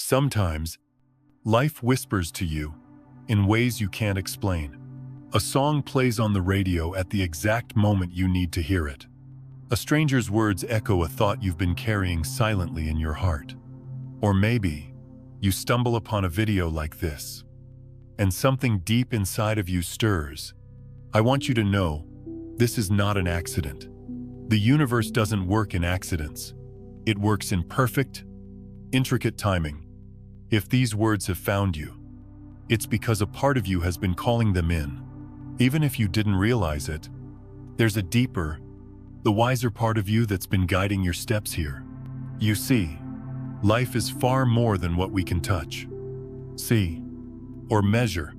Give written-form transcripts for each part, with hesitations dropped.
Sometimes, life whispers to you in ways you can't explain. A song plays on the radio at the exact moment you need to hear it. A stranger's words echo a thought you've been carrying silently in your heart. Or maybe, you stumble upon a video like this, and something deep inside of you stirs. I want you to know, this is not an accident. The universe doesn't work in accidents. It works in perfect, intricate timing. If these words have found you, it's because a part of you has been calling them in. Even if you didn't realize it, there's a deeper, the wiser part of you that's been guiding your steps here. You see, life is far more than what we can touch, see, or measure.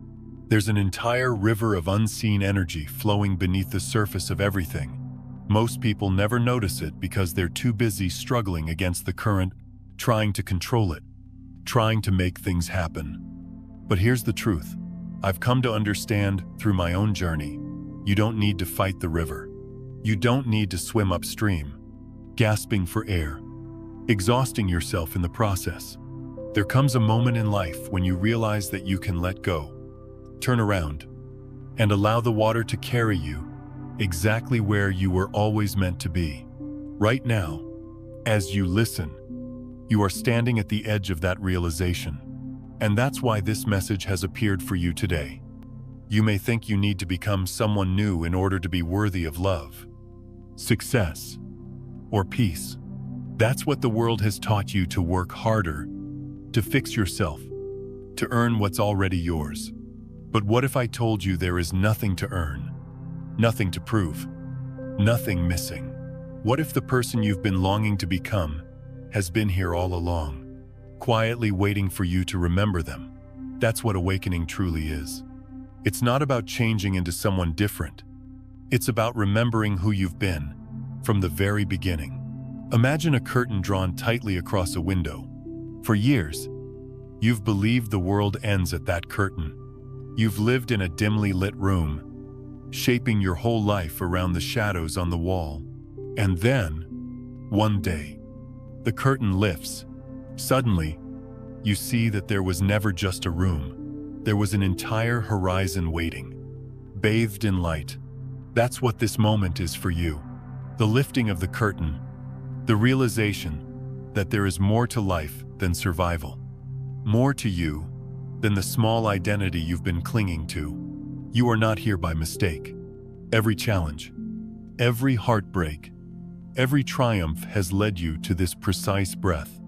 There's an entire river of unseen energy flowing beneath the surface of everything. Most people never notice it because they're too busy struggling against the current, trying to control it, trying to make things happen. But here's the truth. I've come to understand through my own journey, you don't need to fight the river. You don't need to swim upstream, gasping for air, exhausting yourself in the process. There comes a moment in life when you realize that you can let go, turn around, and allow the water to carry you exactly where you were always meant to be. Right now, as you listen, you are standing at the edge of that realization. And that's why this message has appeared for you today. You may think you need to become someone new in order to be worthy of love, success, or peace. That's what the world has taught you, to work harder, to fix yourself, to earn what's already yours. But what if I told you there is nothing to earn, nothing to prove, nothing missing? What if the person you've been longing to become has been here all along, quietly waiting for you to remember them? That's what awakening truly is. It's not about changing into someone different. It's about remembering who you've been from the very beginning. Imagine a curtain drawn tightly across a window. For years, you've believed the world ends at that curtain. You've lived in a dimly lit room, shaping your whole life around the shadows on the wall. And then, one day, the curtain lifts. Suddenly, you see that there was never just a room. There was an entire horizon waiting, bathed in light. That's what this moment is for you. The lifting of the curtain, the realization that there is more to life than survival, more to you than the small identity you've been clinging to. You are not here by mistake. Every challenge, every heartbreak, every triumph has led you to this precise breath.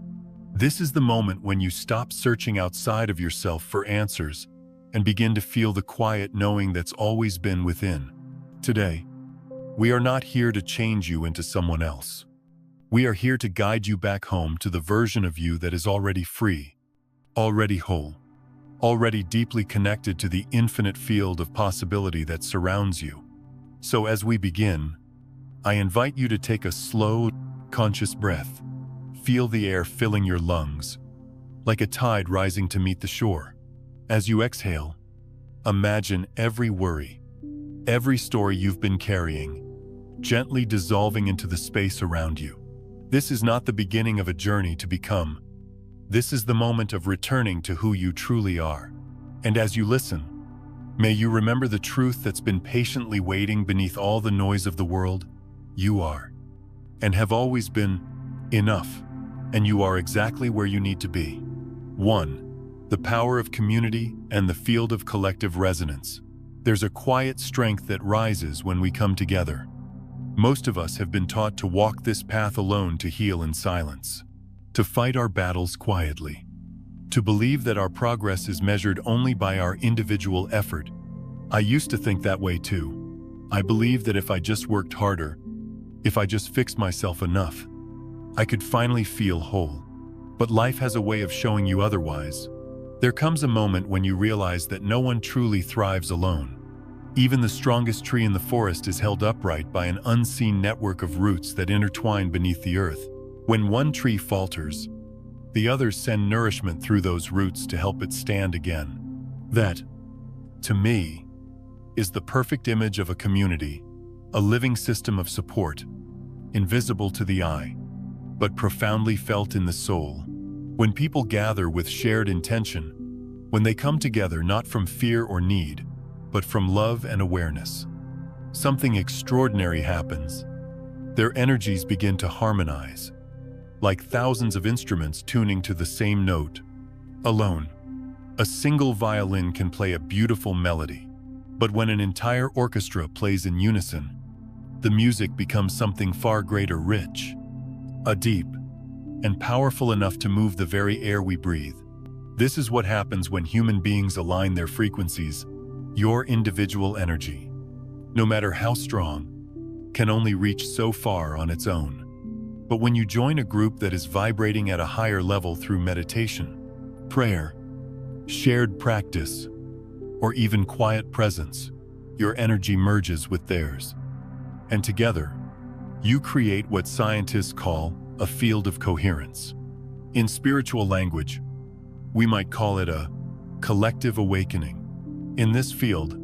This is the moment when you stop searching outside of yourself for answers and begin to feel the quiet knowing that's always been within. Today, we are not here to change you into someone else. We are here to guide you back home to the version of you that is already free, already whole, already deeply connected to the infinite field of possibility that surrounds you. So as we begin, I invite you to take a slow, conscious breath. Feel the air filling your lungs, like a tide rising to meet the shore. As you exhale, imagine every worry, every story you've been carrying, gently dissolving into the space around you. This is not the beginning of a journey to become. This is the moment of returning to who you truly are. And as you listen, may you remember the truth that's been patiently waiting beneath all the noise of the world. You are, and have always been, enough. And you are exactly where you need to be. 1. The power of community and the field of collective resonance. There's a quiet strength that rises when we come together. Most of us have been taught to walk this path alone, to heal in silence, to fight our battles quietly, to believe that our progress is measured only by our individual effort. I used to think that way too. I believed that if I just worked harder, if I just fixed myself enough, I could finally feel whole. But life has a way of showing you otherwise. There comes a moment when you realize that no one truly thrives alone. Even the strongest tree in the forest is held upright by an unseen network of roots that intertwine beneath the earth. When one tree falters, the others send nourishment through those roots to help it stand again. That, to me, is the perfect image of a community, a living system of support, invisible to the eye, but profoundly felt in the soul. When people gather with shared intention, when they come together not from fear or need, but from love and awareness, something extraordinary happens. Their energies begin to harmonize, like thousands of instruments tuning to the same note. Alone, a single violin can play a beautiful melody, but when an entire orchestra plays in unison, the music becomes something far greater, rich, deep, and powerful enough to move the very air we breathe. This is what happens when human beings align their frequencies. Your individual energy, no matter how strong, can only reach so far on its own. But when you join a group that is vibrating at a higher level through meditation, prayer, shared practice, or even quiet presence, your energy merges with theirs. And together, you create what scientists call a field of coherence. In spiritual language, we might call it a collective awakening. In this field,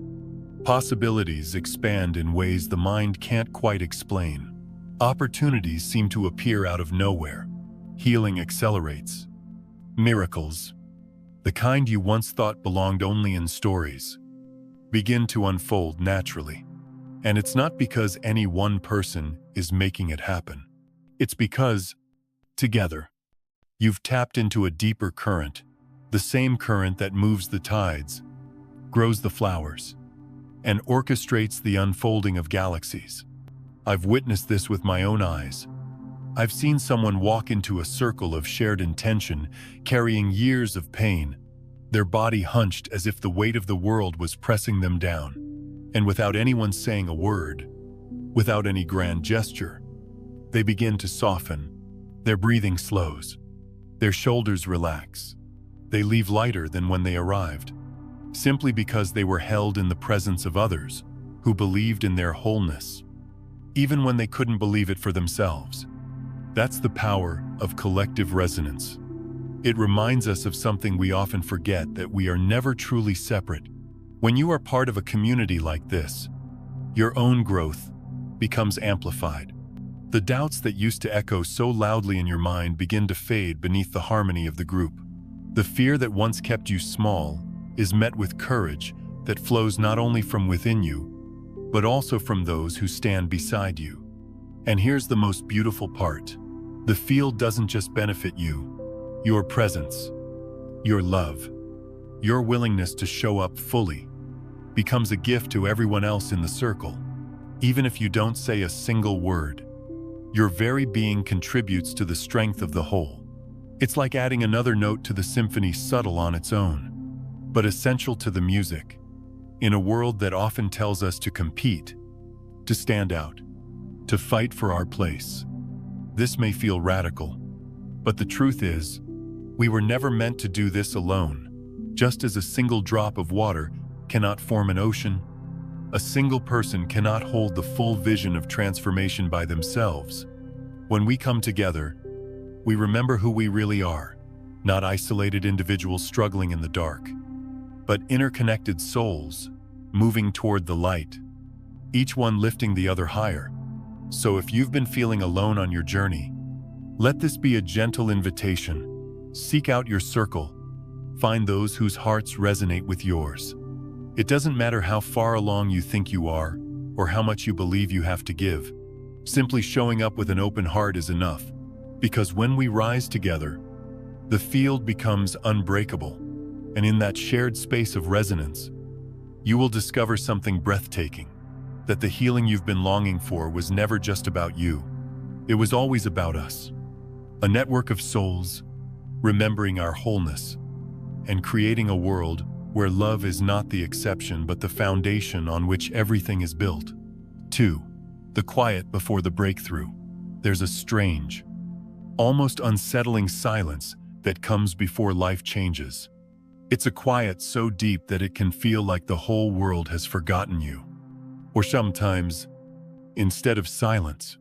possibilities expand in ways the mind can't quite explain. Opportunities seem to appear out of nowhere. Healing accelerates. Miracles, the kind you once thought belonged only in stories, begin to unfold naturally. And it's not because any one person is making it happen. It's because, together, you've tapped into a deeper current, the same current that moves the tides, grows the flowers, and orchestrates the unfolding of galaxies. I've witnessed this with my own eyes. I've seen someone walk into a circle of shared intention, carrying years of pain, their body hunched as if the weight of the world was pressing them down. And without anyone saying a word, without any grand gesture, they begin to soften. Their breathing slows. Their shoulders relax. They leave lighter than when they arrived, simply because they were held in the presence of others who believed in their wholeness, even when they couldn't believe it for themselves. That's the power of collective resonance. It reminds us of something we often forget, that we are never truly separate. When you are part of a community like this, your own growth becomes amplified. The doubts that used to echo so loudly in your mind begin to fade beneath the harmony of the group. The fear that once kept you small is met with courage that flows not only from within you, but also from those who stand beside you. And here's the most beautiful part. The field doesn't just benefit you. Your presence, your love, your willingness to show up fully becomes a gift to everyone else in the circle. Even if you don't say a single word, your very being contributes to the strength of the whole. It's like adding another note to the symphony, subtle on its own, but essential to the music. In a world that often tells us to compete, to stand out, to fight for our place, this may feel radical, but the truth is, we were never meant to do this alone. Just as a single drop of water cannot form an ocean, a single person cannot hold the full vision of transformation by themselves. When we come together, we remember who we really are, not isolated individuals struggling in the dark, but interconnected souls moving toward the light, each one lifting the other higher. So if you've been feeling alone on your journey, let this be a gentle invitation. Seek out your circle. Find those whose hearts resonate with yours. It doesn't matter how far along you think you are, or how much you believe you have to give. Simply showing up with an open heart is enough, because when we rise together, the field becomes unbreakable, and in that shared space of resonance, you will discover something breathtaking, that the healing you've been longing for was never just about you. It was always about us. A network of souls, remembering our wholeness, and creating a world where love is not the exception but the foundation on which everything is built. 2. The quiet before the breakthrough. There's a strange, almost unsettling silence that comes before life changes. It's a quiet so deep that it can feel like the whole world has forgotten you. Or sometimes, instead of silence,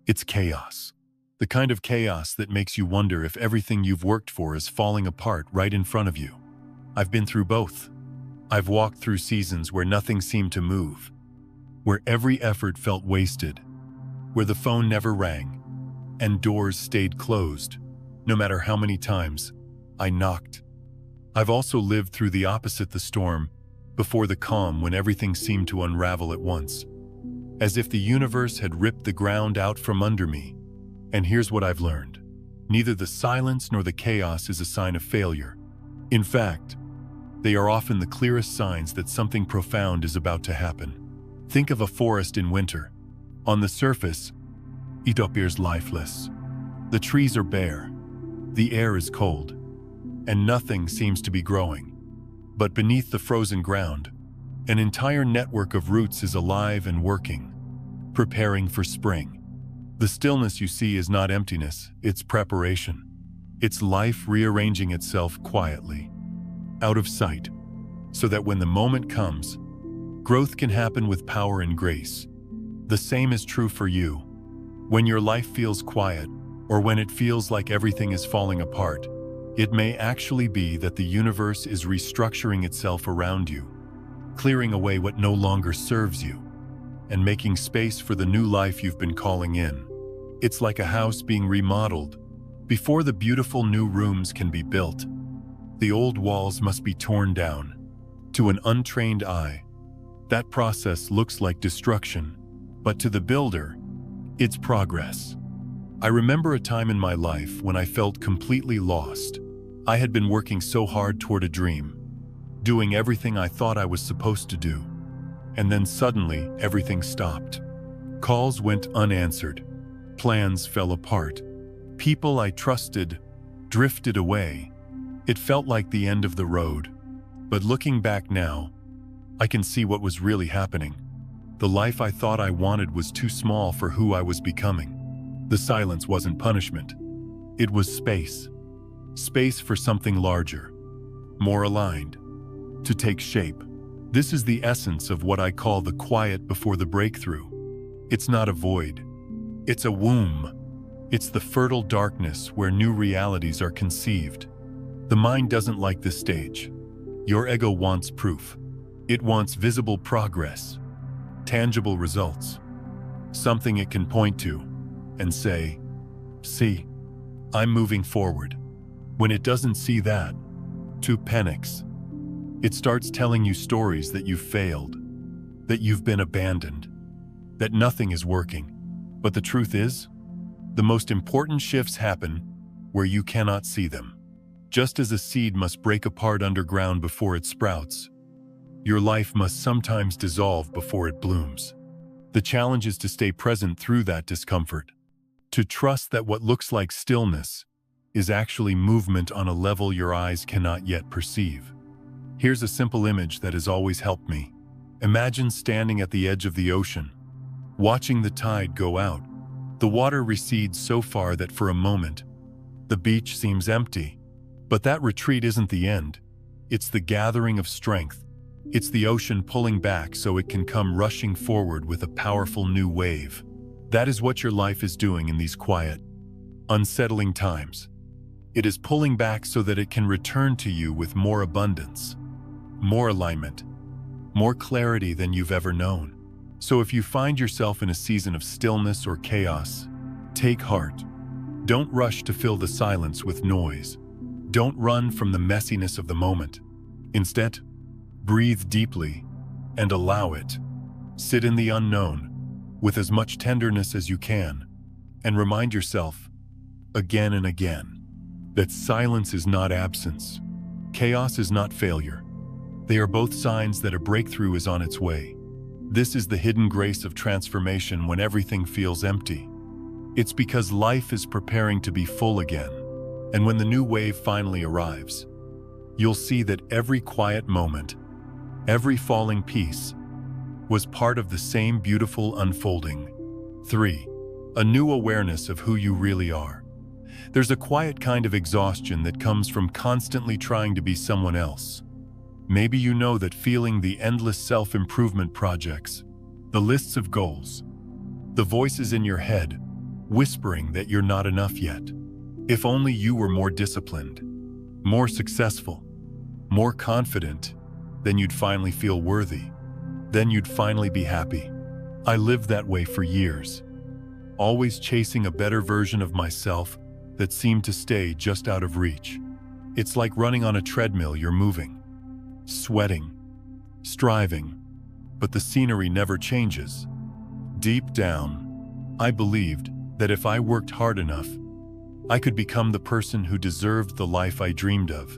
it's chaos. The kind of chaos that makes you wonder if everything you've worked for is falling apart right in front of you. I've been through both. I've walked through seasons where nothing seemed to move, where every effort felt wasted, where the phone never rang, and doors stayed closed. no matter how many times I knocked. I've also lived through the opposite, the storm, before the calm, when everything seemed to unravel at once, as if the universe had ripped the ground out from under me. And here's what I've learned. Neither the silence nor the chaos is a sign of failure. In fact, they are often the clearest signs that something profound is about to happen. Think of a forest in winter. On the surface, it appears lifeless. The trees are bare, the air is cold, and nothing seems to be growing. But beneath the frozen ground, an entire network of roots is alive and working, preparing for spring. The stillness you see is not emptiness, it's preparation. It's life rearranging itself quietly, out of sight, so that when the moment comes, growth can happen with power and grace. The same is true for you. When your life feels quiet, or when it feels like everything is falling apart, it may actually be that the universe is restructuring itself around you, clearing away what no longer serves you, and making space for the new life you've been calling in. It's like a house being remodeled. Before the beautiful new rooms can be built, the old walls must be torn down. To an untrained eye, that process looks like destruction, but to the builder, it's progress. I remember a time in my life when I felt completely lost. I had been working so hard toward a dream, doing everything I thought I was supposed to do. And then suddenly, everything stopped. Calls went unanswered. Plans fell apart. People I trusted drifted away. It felt like the end of the road. But looking back now, I can see what was really happening. The life I thought I wanted was too small for who I was becoming. The silence wasn't punishment. It was space. Space for something larger, more aligned, to take shape. This is the essence of what I call the quiet before the breakthrough. It's not a void. It's a womb. It's the fertile darkness where new realities are conceived. The mind doesn't like this stage. Your ego wants proof. It wants visible progress, tangible results, something it can point to and say, "See, I'm moving forward." When it doesn't see that, it panics. It starts telling you stories that you've failed, that you've been abandoned, that nothing is working. But the truth is, the most important shifts happen where you cannot see them. Just as a seed must break apart underground before it sprouts, your life must sometimes dissolve before it blooms. The challenge is to stay present through that discomfort, to trust that what looks like stillness is actually movement on a level your eyes cannot yet perceive. Here's a simple image that has always helped me. Imagine standing at the edge of the ocean, watching the tide go out. The water recedes so far that for a moment, the beach seems empty. But that retreat isn't the end. It's the gathering of strength. It's the ocean pulling back so it can come rushing forward with a powerful new wave. That is what your life is doing in these quiet, unsettling times. It is pulling back so that it can return to you with more abundance, more alignment, more clarity than you've ever known. So if you find yourself in a season of stillness or chaos, take heart. Don't rush to fill the silence with noise. Don't run from the messiness of the moment. Instead, breathe deeply and allow it. Sit in the unknown with as much tenderness as you can, and remind yourself, again and again, that silence is not absence. Chaos is not failure. They are both signs that a breakthrough is on its way. This is the hidden grace of transformation when everything feels empty. It's because life is preparing to be full again. And when the new wave finally arrives, you'll see that every quiet moment, every falling piece, was part of the same beautiful unfolding. 3. A new awareness of who you really are. There's a quiet kind of exhaustion that comes from constantly trying to be someone else. Maybe you know that feeling, the endless self-improvement projects, the lists of goals, the voices in your head whispering that you're not enough yet. If only you were more disciplined, more successful, more confident, then you'd finally feel worthy. Then you'd finally be happy. I lived that way for years, always chasing a better version of myself that seem to stay just out of reach. It's like running on a treadmill. You're moving, sweating, striving, but the scenery never changes. Deep down, I believed that if I worked hard enough, I could become the person who deserved the life I dreamed of.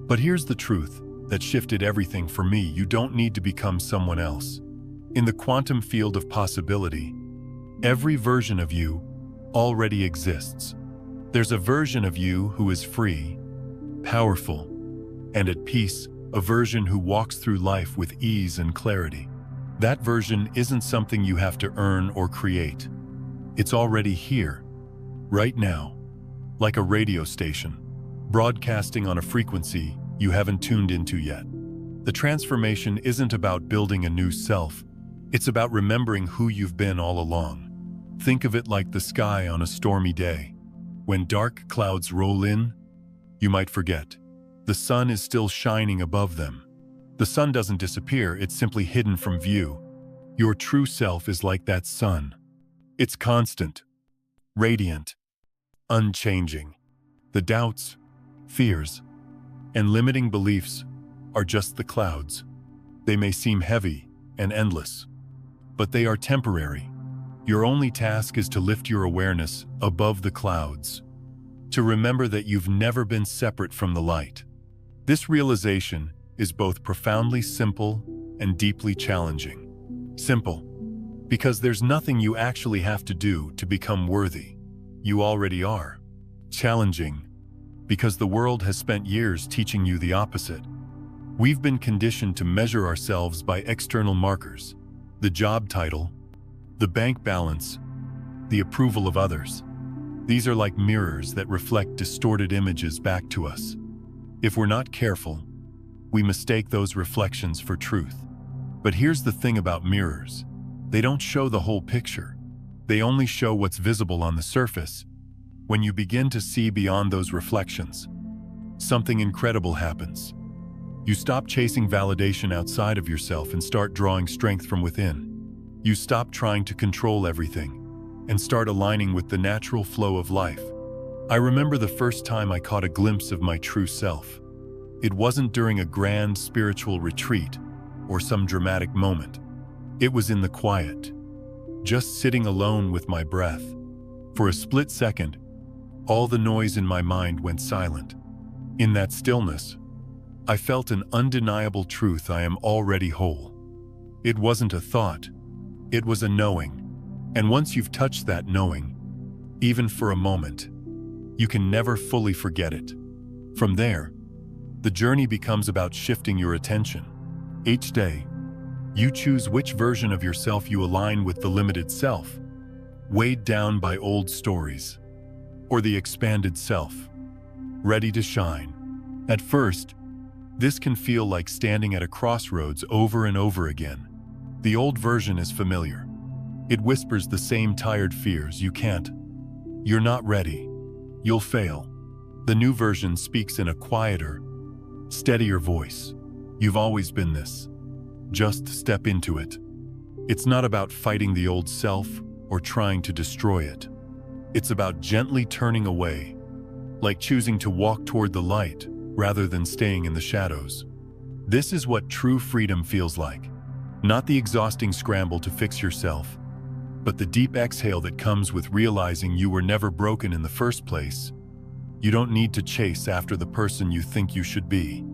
But here's the truth that shifted everything for me. You don't need to become someone else. In the quantum field of possibility, every version of you already exists. There's a version of you who is free, powerful, and at peace, a version who walks through life with ease and clarity. That version isn't something you have to earn or create. It's already here, right now, like a radio station, broadcasting on a frequency you haven't tuned into yet. The transformation isn't about building a new self. It's about remembering who you've been all along. Think of it like the sky on a stormy day. When dark clouds roll in, you might forget. The sun is still shining above them. The sun doesn't disappear, it's simply hidden from view. Your true self is like that sun. It's constant, radiant, unchanging. The doubts, fears, and limiting beliefs are just the clouds. They may seem heavy and endless, but they are temporary. Your only task is to lift your awareness above the clouds, to remember that you've never been separate from the light. This realization is both profoundly simple and deeply challenging. Simple, because there's nothing you actually have to do to become worthy. You already are. Challenging, because the world has spent years teaching you the opposite. We've been conditioned to measure ourselves by external markers: the job title, the bank balance, the approval of others. These are like mirrors that reflect distorted images back to us. If we're not careful, we mistake those reflections for truth. But here's the thing about mirrors. They don't show the whole picture. They only show what's visible on the surface. When you begin to see beyond those reflections, something incredible happens. You stop chasing validation outside of yourself and start drawing strength from within. You stop trying to control everything and start aligning with the natural flow of life. I remember the first time I caught a glimpse of my true self. It wasn't during a grand spiritual retreat or some dramatic moment. It was in the quiet, just sitting alone with my breath. For a split second, all the noise in my mind went silent. In that stillness, I felt an undeniable truth: I am already whole. It wasn't a thought, it was a knowing. And once you've touched that knowing, even for a moment, you can never fully forget it. From there, the journey becomes about shifting your attention. Each day, you choose which version of yourself you align with: the limited self, weighed down by old stories, or the expanded self, ready to shine. At first, this can feel like standing at a crossroads over and over again. The old version is familiar. It whispers the same tired fears: you can't, you're not ready, you'll fail. The new version speaks in a quieter, steadier voice: you've always been this. Just step into it. It's not about fighting the old self or trying to destroy it. It's about gently turning away, like choosing to walk toward the light rather than staying in the shadows. This is what true freedom feels like. Not the exhausting scramble to fix yourself, but the deep exhale that comes with realizing you were never broken in the first place. You don't need to chase after the person you think you should be.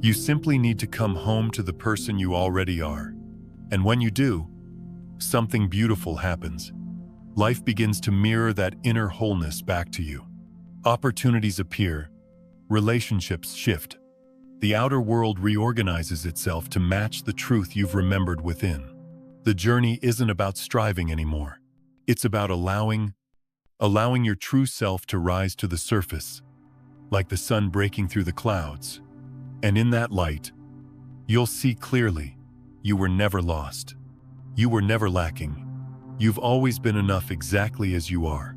You simply need to come home to the person you already are. And when you do, something beautiful happens. Life begins to mirror that inner wholeness back to you. Opportunities appear, relationships shift. The outer world reorganizes itself to match the truth you've remembered within. The journey isn't about striving anymore. It's about allowing your true self to rise to the surface, like the sun breaking through the clouds. And in that light, you'll see clearly: you were never lost. You were never lacking. You've always been enough exactly as you are.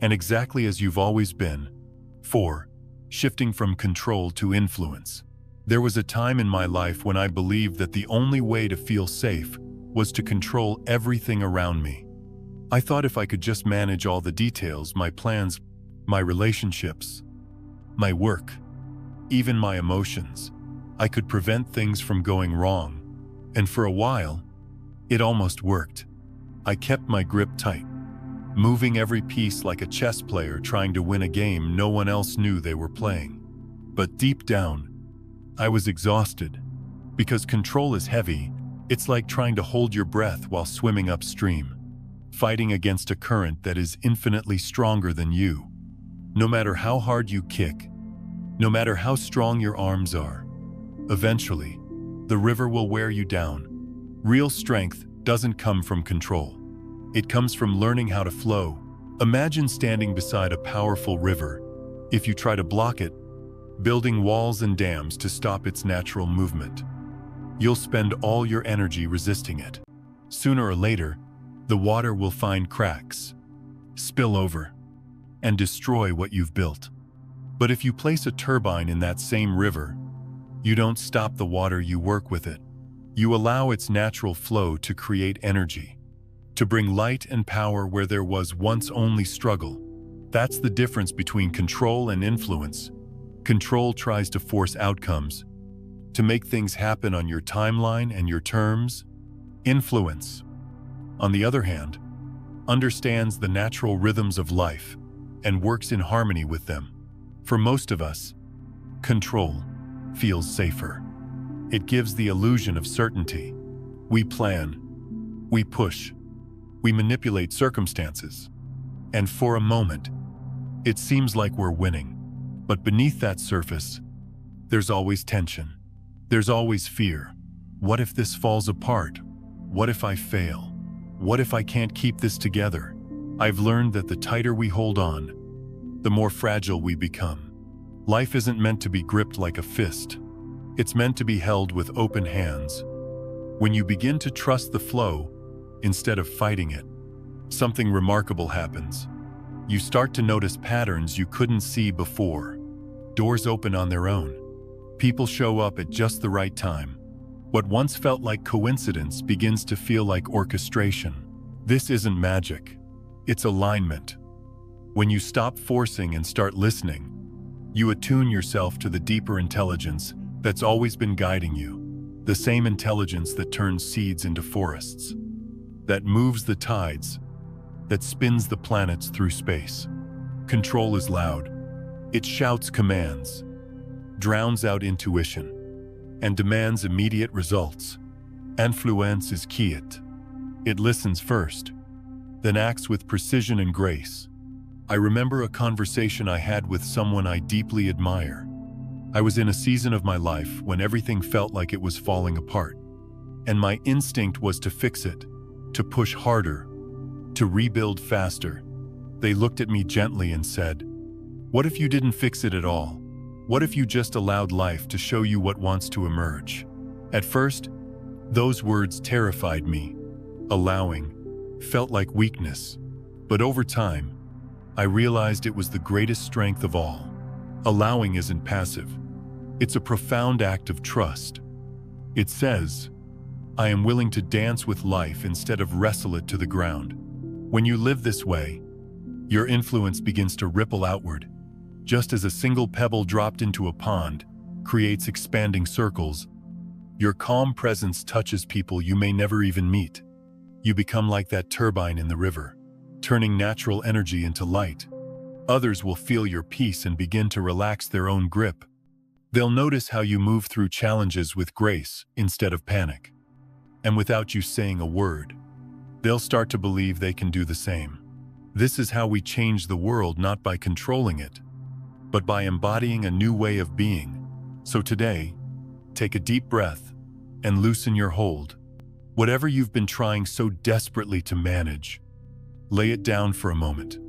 And exactly as you've always been. 4. Shifting from control to influence. There was a time in my life when I believed that the only way to feel safe was to control everything around me. I thought if I could just manage all the details, my plans, my relationships, my work, even my emotions. I could prevent things from going wrong, and for a while, it almost worked. I kept my grip tight, moving every piece like a chess player trying to win a game no one else knew they were playing. But deep down, I was exhausted. Because control is heavy, it's like trying to hold your breath while swimming upstream, fighting against a current that is infinitely stronger than you. No matter how hard you kick, no matter how strong your arms are, eventually, the river will wear you down. Real strength doesn't come from control. It comes from learning how to flow. Imagine standing beside a powerful river. If you try to block it, building walls and dams to stop its natural movement, you'll spend all your energy resisting it. Sooner or later, the water will find cracks, spill over, and destroy what you've built. But if you place a turbine in that same river, you don't stop the water, you work with it. You allow its natural flow to create energy, to bring light and power where there was once only struggle. That's the difference between control and influence. Control tries to force outcomes, to make things happen on your timeline and your terms. Influence, on the other hand, understands the natural rhythms of life and works in harmony with them. For most of us, control feels safer. It gives the illusion of certainty. We plan, we push, we manipulate circumstances, and for a moment, it seems like we're winning. But beneath that surface, there's always tension. There's always fear. What if this falls apart? What if I fail? What if I can't keep this together? I've learned that the tighter we hold on, the more fragile we become. Life isn't meant to be gripped like a fist. It's meant to be held with open hands. When you begin to trust the flow instead of fighting it, something remarkable happens. You start to notice patterns you couldn't see before. Doors open on their own. People show up at just the right time. What once felt like coincidence begins to feel like orchestration. This isn't magic. It's alignment. When you stop forcing and start listening, you attune yourself to the deeper intelligence that's always been guiding you. The same intelligence that turns seeds into forests, that moves the tides, that spins the planets through space. Control is loud. It shouts commands, drowns out intuition, and demands immediate results. Influence is quiet. It listens first, then acts with precision and grace. I remember a conversation I had with someone I deeply admire. I was in a season of my life when everything felt like it was falling apart, and my instinct was to fix it, to push harder, to rebuild faster. They looked at me gently and said, "What if you didn't fix it at all? What if you just allowed life to show you what wants to emerge?" At first, those words terrified me. Allowing felt like weakness, but over time, I realized it was the greatest strength of all. Allowing isn't passive. It's a profound act of trust. It says, I am willing to dance with life instead of wrestle it to the ground. When you live this way, your influence begins to ripple outward. Just as a single pebble dropped into a pond creates expanding circles, your calm presence touches people you may never even meet. You become like that turbine in the river, turning natural energy into light. Others will feel your peace and begin to relax their own grip. They'll notice how you move through challenges with grace instead of panic. And without you saying a word, they'll start to believe they can do the same. This is how we change the world, not by controlling it, but by embodying a new way of being. So today, take a deep breath and loosen your hold. Whatever you've been trying so desperately to manage, lay it down for a moment.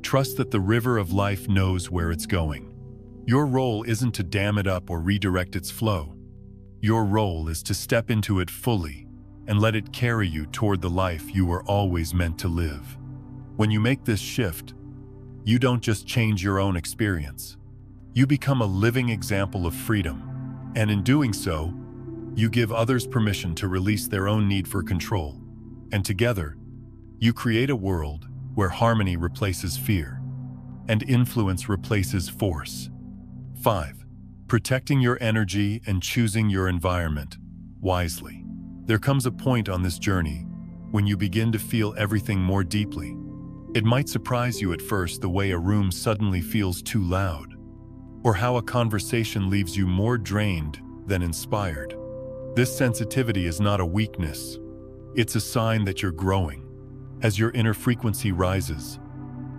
Trust that the river of life knows where it's going. Your role isn't to dam it up or redirect its flow. Your role is to step into it fully and let it carry you toward the life you were always meant to live. When you make this shift, you don't just change your own experience. You become a living example of freedom, and in doing so, you give others permission to release their own need for control. And together, you create a world where harmony replaces fear, and influence replaces force. 5. Protecting your energy and choosing your environment wisely. There comes a point on this journey when you begin to feel everything more deeply. It might surprise you at first the way a room suddenly feels too loud, or how a conversation leaves you more drained than inspired. This sensitivity is not a weakness. It's a sign that you're growing. As your inner frequency rises,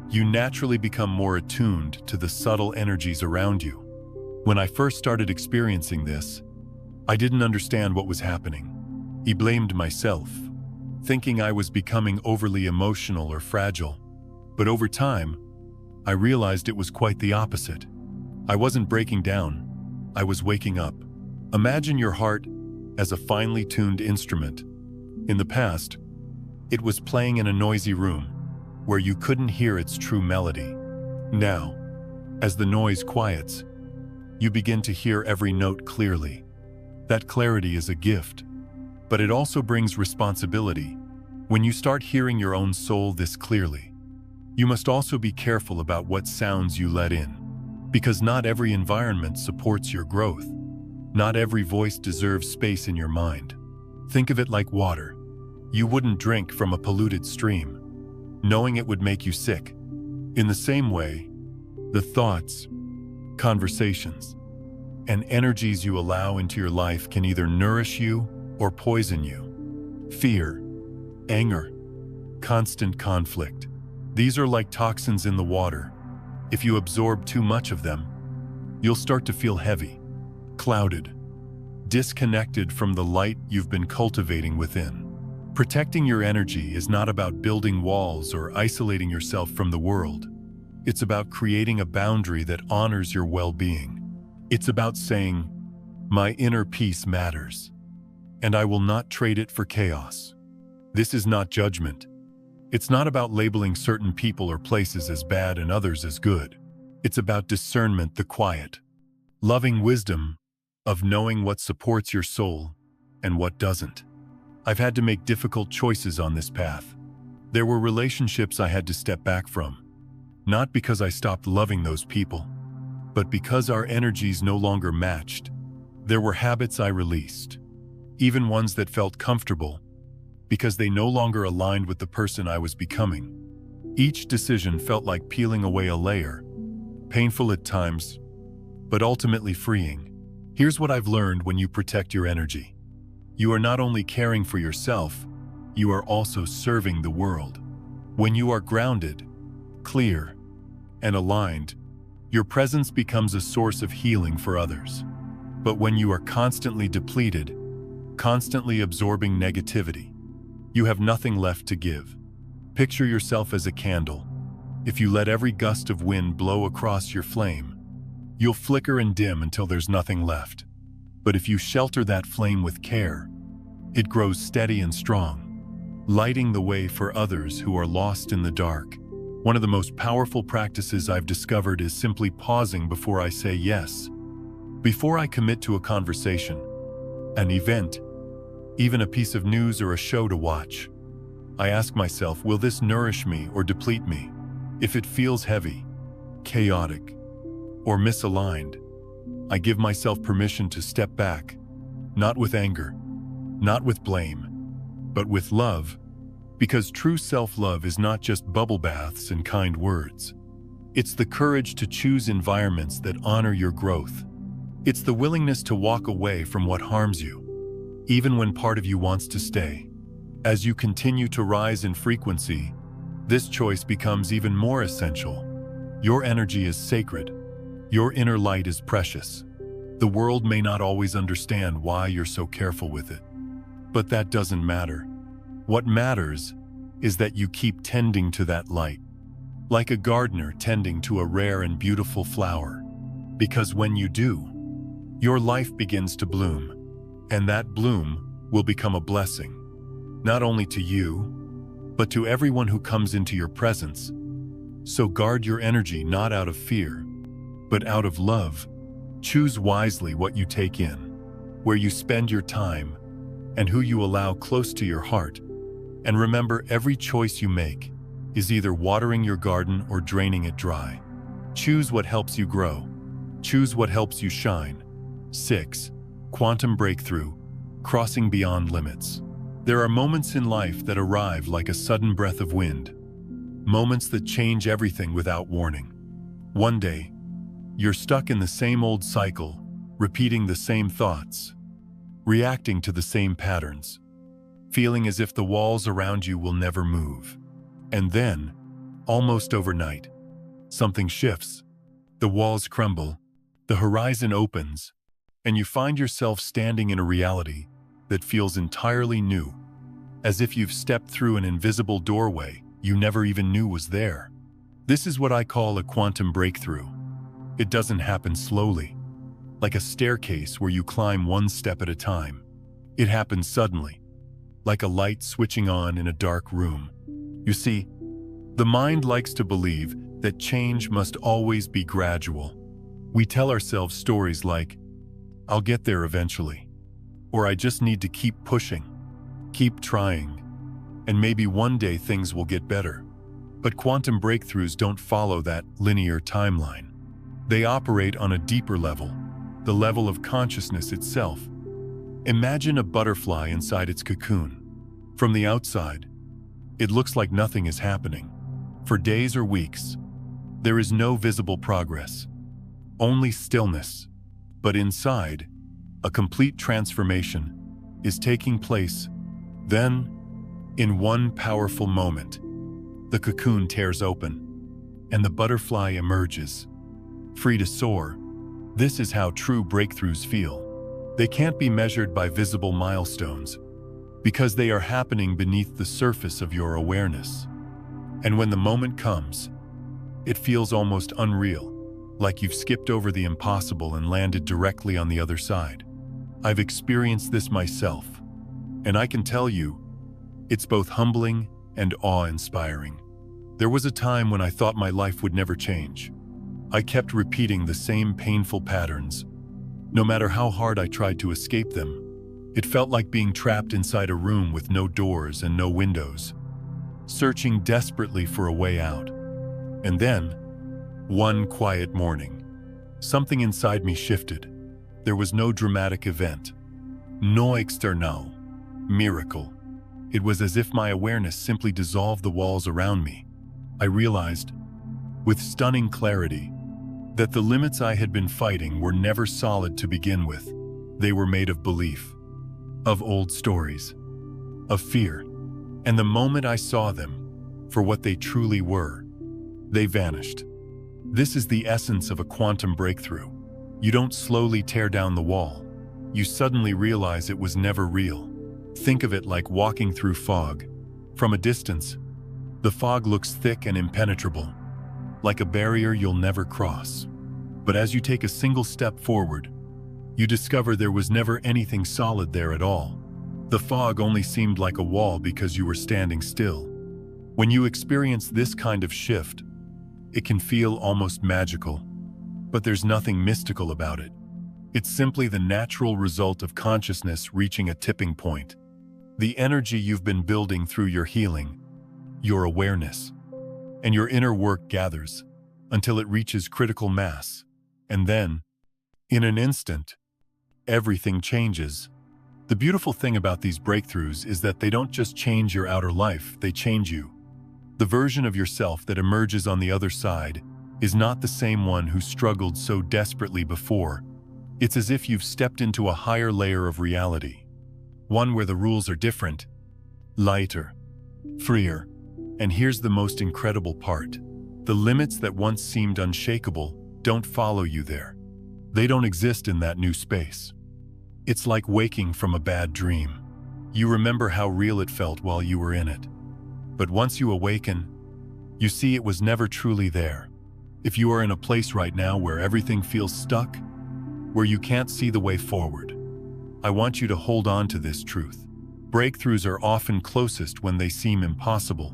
you naturally become more attuned to the subtle energies around you. When I first started experiencing this, I didn't understand what was happening. I blamed myself, thinking I was becoming overly emotional or fragile. But over time, I realized it was quite the opposite. I wasn't breaking down, I was waking up. Imagine your heart as a finely tuned instrument. In the past, it was playing in a noisy room where you couldn't hear its true melody. Now, as the noise quiets, you begin to hear every note clearly. That clarity is a gift, but it also brings responsibility. When you start hearing your own soul this clearly, you must also be careful about what sounds you let in, because not every environment supports your growth. Not every voice deserves space in your mind. Think of it like water. You wouldn't drink from a polluted stream, knowing it would make you sick. In the same way, the thoughts, conversations, and energies you allow into your life can either nourish you or poison you. Fear, anger, constant conflict. These are like toxins in the water. If you absorb too much of them, you'll start to feel heavy, clouded, disconnected from the light you've been cultivating within. Protecting your energy is not about building walls or isolating yourself from the world. It's about creating a boundary that honors your well-being. It's about saying, "My inner peace matters, and I will not trade it for chaos." This is not judgment. It's not about labeling certain people or places as bad and others as good. It's about discernment, the quiet, loving wisdom of knowing what supports your soul and what doesn't. I've had to make difficult choices on this path. There were relationships I had to step back from, not because I stopped loving those people, but because our energies no longer matched. There were habits I released, even ones that felt comfortable, because they no longer aligned with the person I was becoming. Each decision felt like peeling away a layer, painful at times, but ultimately freeing. Here's what I've learned when you protect your energy. You are not only caring for yourself, you are also serving the world. When you are grounded, clear, and aligned, your presence becomes a source of healing for others. But when you are constantly depleted, constantly absorbing negativity, you have nothing left to give. Picture yourself as a candle. If you let every gust of wind blow across your flame, you'll flicker and dim until there's nothing left. But if you shelter that flame with care, it grows steady and strong, lighting the way for others who are lost in the dark. One of the most powerful practices I've discovered is simply pausing before I say yes. Before I commit to a conversation, an event, even a piece of news or a show to watch, I ask myself, will this nourish me or deplete me? If it feels heavy, chaotic, or misaligned, I give myself permission to step back, not with anger, not with blame, but with love, because true self-love is not just bubble baths and kind words. It's the courage to choose environments that honor your growth. It's the willingness to walk away from what harms you, even when part of you wants to stay. As you continue to rise in frequency, this choice becomes even more essential. Your energy is sacred. Your inner light is precious. The world may not always understand why you're so careful with it, but that doesn't matter. What matters is that you keep tending to that light, like a gardener tending to a rare and beautiful flower. Because when you do, your life begins to bloom, and that bloom will become a blessing, not only to you, but to everyone who comes into your presence. So guard your energy not out of fear, but out of love. Choose wisely what you take in, where you spend your time, and who you allow close to your heart. And remember, every choice you make is either watering your garden or draining it dry. Choose what helps you grow. Choose what helps you shine. 6. Quantum breakthrough. Crossing beyond limits. There are moments in life that arrive like a sudden breath of wind. Moments that change everything without warning. One day, you're stuck in the same old cycle, repeating the same thoughts, reacting to the same patterns, feeling as if the walls around you will never move. And then, almost overnight, something shifts. The walls crumble, the horizon opens, and you find yourself standing in a reality that feels entirely new, as if you've stepped through an invisible doorway you never even knew was there. This is what I call a quantum breakthrough. It doesn't happen slowly, like a staircase where you climb one step at a time. It happens suddenly, like a light switching on in a dark room. You see, the mind likes to believe that change must always be gradual. We tell ourselves stories like, "I'll get there eventually," or "I just need to keep pushing, keep trying, and maybe one day things will get better." But quantum breakthroughs don't follow that linear timeline. They operate on a deeper level, the level of consciousness itself. Imagine a butterfly inside its cocoon. From the outside, it looks like nothing is happening. For days or weeks, there is no visible progress, only stillness. But inside, a complete transformation is taking place. Then, in one powerful moment, the cocoon tears open, and the butterfly emerges, free to soar. This is how true breakthroughs feel. They can't be measured by visible milestones, because they are happening beneath the surface of your awareness. And when the moment comes, it feels almost unreal, like you've skipped over the impossible and landed directly on the other side. I've experienced this myself, and I can tell you, it's both humbling and awe-inspiring. There was a time when I thought my life would never change. I kept repeating the same painful patterns. No matter how hard I tried to escape them, it felt like being trapped inside a room with no doors and no windows, searching desperately for a way out. And then, one quiet morning, something inside me shifted. There was no dramatic event, no external miracle. It was as if my awareness simply dissolved the walls around me. I realized, with stunning clarity, that the limits I had been fighting were never solid to begin with. They were made of belief, of old stories, of fear. And the moment I saw them for what they truly were, they vanished. This is the essence of a quantum breakthrough. You don't slowly tear down the wall. You suddenly realize it was never real. Think of it like walking through fog. From a distance, the fog looks thick and impenetrable, like a barrier you'll never cross. But as you take a single step forward, you discover there was never anything solid there at all. The fog only seemed like a wall because you were standing still. When you experience this kind of shift, it can feel almost magical, but there's nothing mystical about it. It's simply the natural result of consciousness reaching a tipping point. The energy you've been building through your healing, your awareness, and your inner work gathers until it reaches critical mass. And then, in an instant, everything changes. The beautiful thing about these breakthroughs is that they don't just change your outer life, they change you. The version of yourself that emerges on the other side is not the same one who struggled so desperately before. It's as if you've stepped into a higher layer of reality, one where the rules are different, lighter, freer. And here's the most incredible part. The limits that once seemed unshakable don't follow you there. They don't exist in that new space. It's like waking from a bad dream. You remember how real it felt while you were in it. But once you awaken, you see it was never truly there. If you are in a place right now where everything feels stuck, where you can't see the way forward, I want you to hold on to this truth. Breakthroughs are often closest when they seem impossible.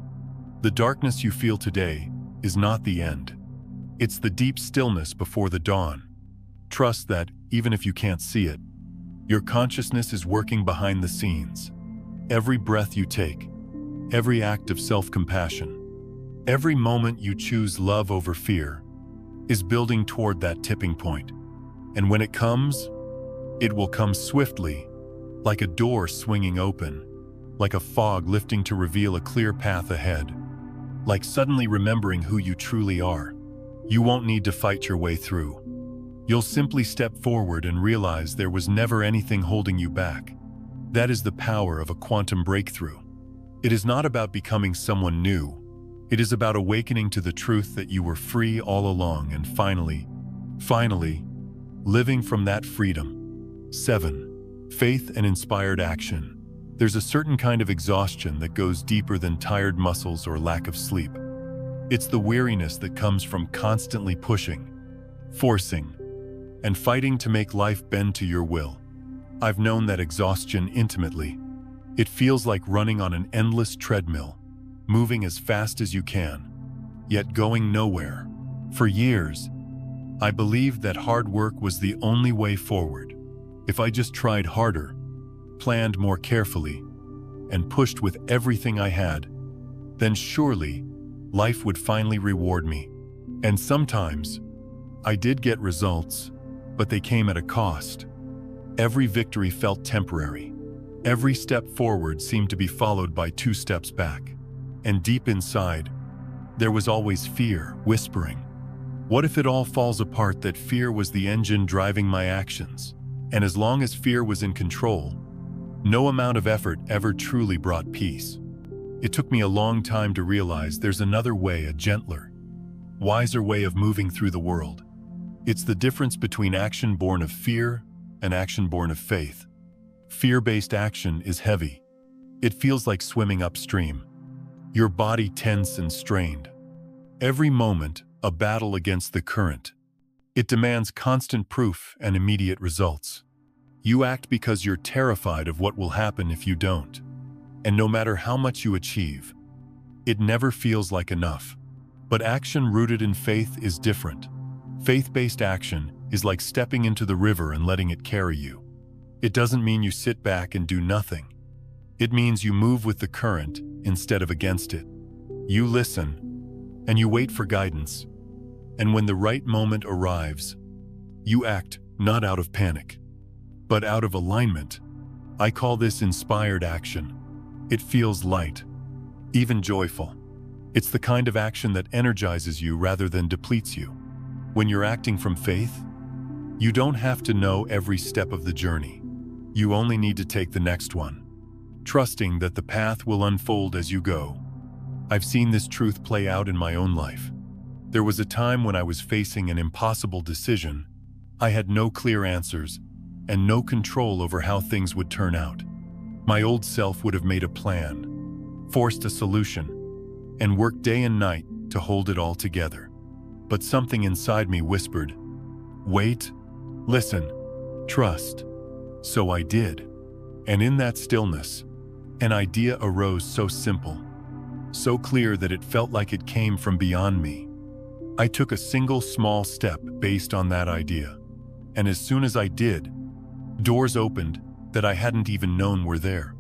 The darkness you feel today is not the end. It's the deep stillness before the dawn. Trust that, even if you can't see it, your consciousness is working behind the scenes. Every breath you take, every act of self-compassion, every moment you choose love over fear, is building toward that tipping point. And when it comes, it will come swiftly, like a door swinging open, like a fog lifting to reveal a clear path ahead, like suddenly remembering who you truly are. You won't need to fight your way through. You'll simply step forward and realize there was never anything holding you back. That is the power of a quantum breakthrough. It is not about becoming someone new. It is about awakening to the truth that you were free all along and finally, living from that freedom. 7. Faith and inspired action. There's a certain kind of exhaustion that goes deeper than tired muscles or lack of sleep. It's the weariness that comes from constantly pushing, forcing, and fighting to make life bend to your will. I've known that exhaustion intimately. It feels like running on an endless treadmill, moving as fast as you can, yet going nowhere. For years, I believed that hard work was the only way forward. If I just tried harder, planned more carefully, and pushed with everything I had, then surely life would finally reward me. And sometimes, I did get results, but they came at a cost. Every victory felt temporary. Every step forward seemed to be followed by 2 steps back. And deep inside, there was always fear, whispering, what if it all falls apart? That fear was the engine driving my actions. And as long as fear was in control, no amount of effort ever truly brought peace. It took me a long time to realize there's another way, a gentler, wiser way of moving through the world. It's the difference between action born of fear and action born of faith. Fear-based action is heavy. It feels like swimming upstream. Your body tense and strained. Every moment, a battle against the current. It demands constant proof and immediate results. You act because you're terrified of what will happen if you don't. And no matter how much you achieve, it never feels like enough. But action rooted in faith is different. Faith-based action is like stepping into the river and letting it carry you. It doesn't mean you sit back and do nothing. It means you move with the current instead of against it. You listen, and you wait for guidance. And when the right moment arrives, you act not out of panic, but out of alignment. I call this inspired action. It feels light, even joyful. It's the kind of action that energizes you rather than depletes you. When you're acting from faith, you don't have to know every step of the journey. You only need to take the next one, trusting that the path will unfold as you go. I've seen this truth play out in my own life. There was a time when I was facing an impossible decision. I had no clear answers and no control over how things would turn out. My old self would have made a plan, forced a solution, and worked day and night to hold it all together. But something inside me whispered, wait, listen, trust. So I did. And in that stillness, an idea arose so simple, so clear that it felt like it came from beyond me. I took a single small step based on that idea. And as soon as I did, doors opened that I hadn't even known were there.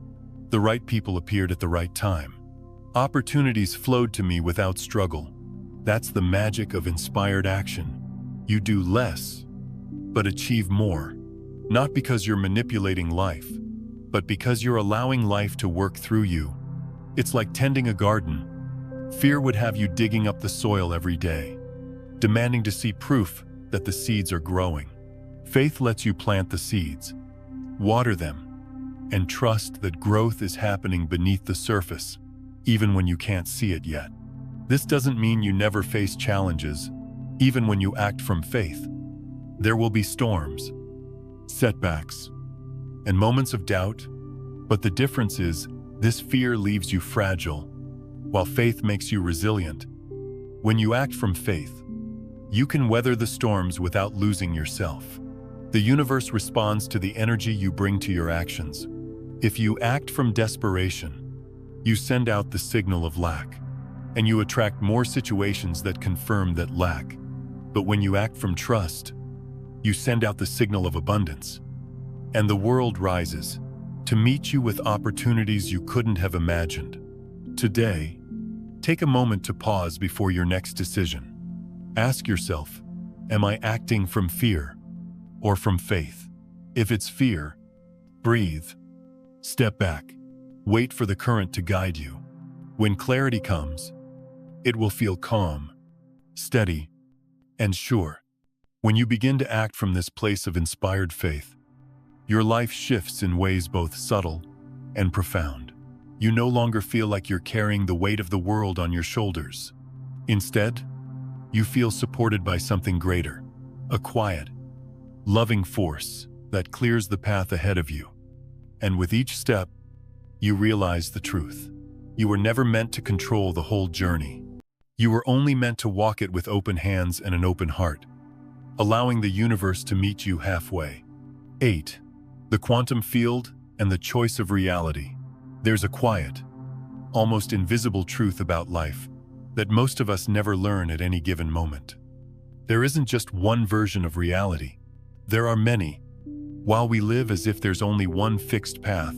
The right people appeared at the right time. Opportunities flowed to me without struggle. That's the magic of inspired action. You do less, but achieve more. Not because you're manipulating life, but because you're allowing life to work through you. It's like tending a garden. Fear would have you digging up the soil every day, demanding to see proof that the seeds are growing. Faith lets you plant the seeds, water them, and trust that growth is happening beneath the surface, even when you can't see it yet. This doesn't mean you never face challenges, even when you act from faith. There will be storms, setbacks, and moments of doubt, but the difference is this fear leaves you fragile, while faith makes you resilient. When you act from faith, you can weather the storms without losing yourself. The universe responds to the energy you bring to your actions. If you act from desperation, you send out the signal of lack, and you attract more situations that confirm that lack. But when you act from trust, you send out the signal of abundance, and the world rises to meet you with opportunities you couldn't have imagined. Today, take a moment to pause before your next decision. Ask yourself, Am I acting from fear or from faith? If it's fear, breathe. Step back. Wait for the current to guide you. When clarity comes, it will feel calm, steady, and sure. When you begin to act from this place of inspired faith, your life shifts in ways both subtle and profound. You no longer feel like you're carrying the weight of the world on your shoulders. Instead, you feel supported by something greater, a quiet, loving force that clears the path ahead of you. And with each step, you realize the truth. You were never meant to control the whole journey. You were only meant to walk it with open hands and an open heart, allowing the universe to meet you halfway. 8. The quantum field and the choice of reality. There's a quiet, almost invisible truth about life that most of us never learn at any given moment. There isn't just one version of reality. There are many. While we live as if there's only one fixed path,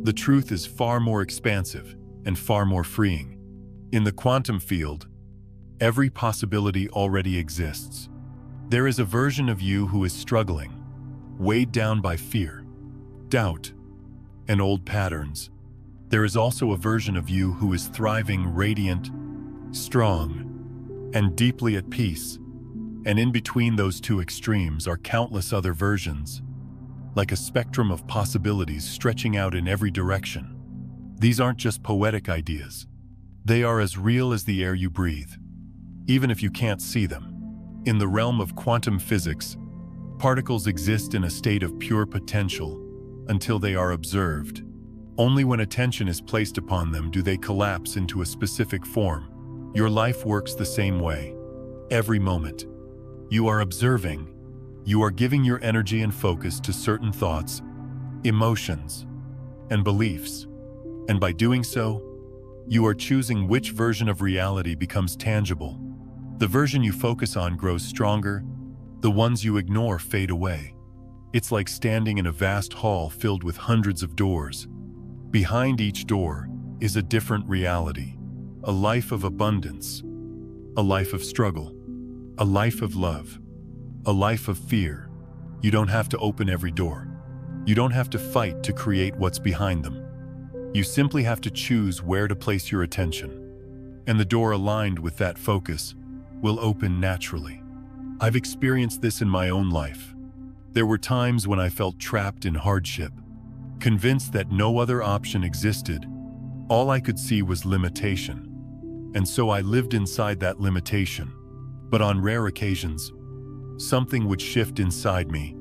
the truth is far more expansive and far more freeing. In the quantum field, every possibility already exists. There is a version of you who is struggling, weighed down by fear, doubt, and old patterns. There is also a version of you who is thriving, radiant, strong, and deeply at peace. And in between those two extremes are countless other versions, like a spectrum of possibilities stretching out in every direction. These aren't just poetic ideas. They are as real as the air you breathe, even if you can't see them. In the realm of quantum physics, particles exist in a state of pure potential until they are observed. Only when attention is placed upon them do they collapse into a specific form. Your life works the same way. Every moment, you are observing. You are giving your energy and focus to certain thoughts, emotions, and beliefs. And by doing so, you are choosing which version of reality becomes tangible. The version you focus on grows stronger. The ones you ignore fade away. It's like standing in a vast hall filled with hundreds of doors. Behind each door is a different reality, a life of abundance, a life of struggle, a life of love, a life of fear. You don't have to open every door. You don't have to fight to create what's behind them. You simply have to choose where to place your attention, and the door aligned with that focus will open naturally. I've experienced this in my own life. There were times when I felt trapped in hardship, convinced that no other option existed. All I could see was limitation, and so I lived inside that limitation. But on rare occasions, something would shift inside me.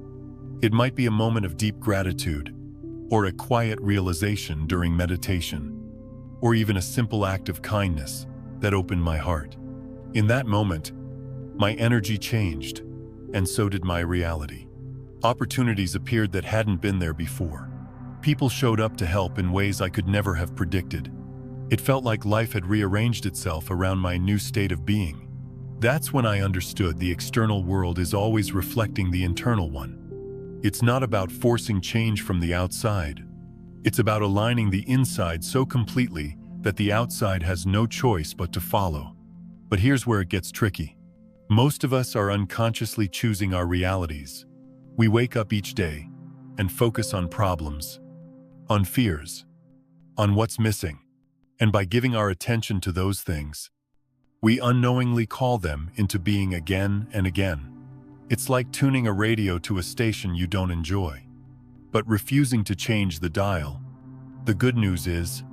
It might be a moment of deep gratitude, or a quiet realization during meditation, or even a simple act of kindness that opened my heart. In that moment, my energy changed, and so did my reality. Opportunities appeared that hadn't been there before. People showed up to help in ways I could never have predicted. It felt like life had rearranged itself around my new state of being. That's when I understood the external world is always reflecting the internal one. It's not about forcing change from the outside. It's about aligning the inside so completely that the outside has no choice but to follow. But here's where it gets tricky. Most of us are unconsciously choosing our realities. We wake up each day and focus on problems, on fears, on what's missing. And by giving our attention to those things, we unknowingly call them into being again and again. It's like tuning a radio to a station you don't enjoy, but refusing to change the dial. The good news is,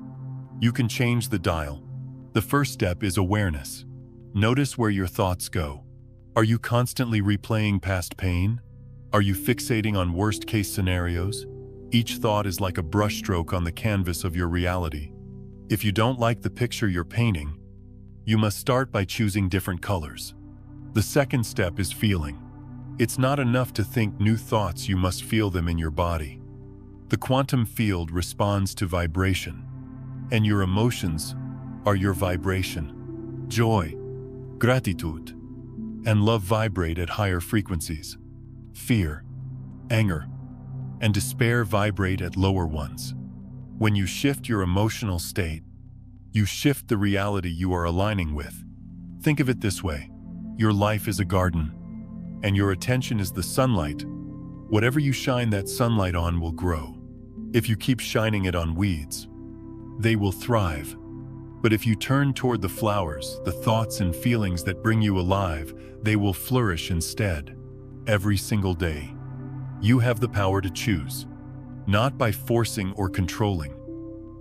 you can change the dial. The first step is awareness. Notice where your thoughts go. Are you constantly replaying past pain? Are you fixating on worst-case scenarios? Each thought is like a brushstroke on the canvas of your reality. If you don't like the picture you're painting, you must start by choosing different colors. The second step is feeling. It's not enough to think new thoughts, you must feel them in your body. The quantum field responds to vibration, and your emotions are your vibration. Joy, gratitude, and love vibrate at higher frequencies. Fear, anger, and despair vibrate at lower ones. When you shift your emotional state, you shift the reality you are aligning with. Think of it this way. Your life is a garden. and your attention is the sunlight, whatever you shine that sunlight on will grow. If you keep shining it on weeds, they will thrive. But if you turn toward the flowers, the thoughts and feelings that bring you alive, they will flourish instead. Every single day, you have the power to choose, not by forcing or controlling,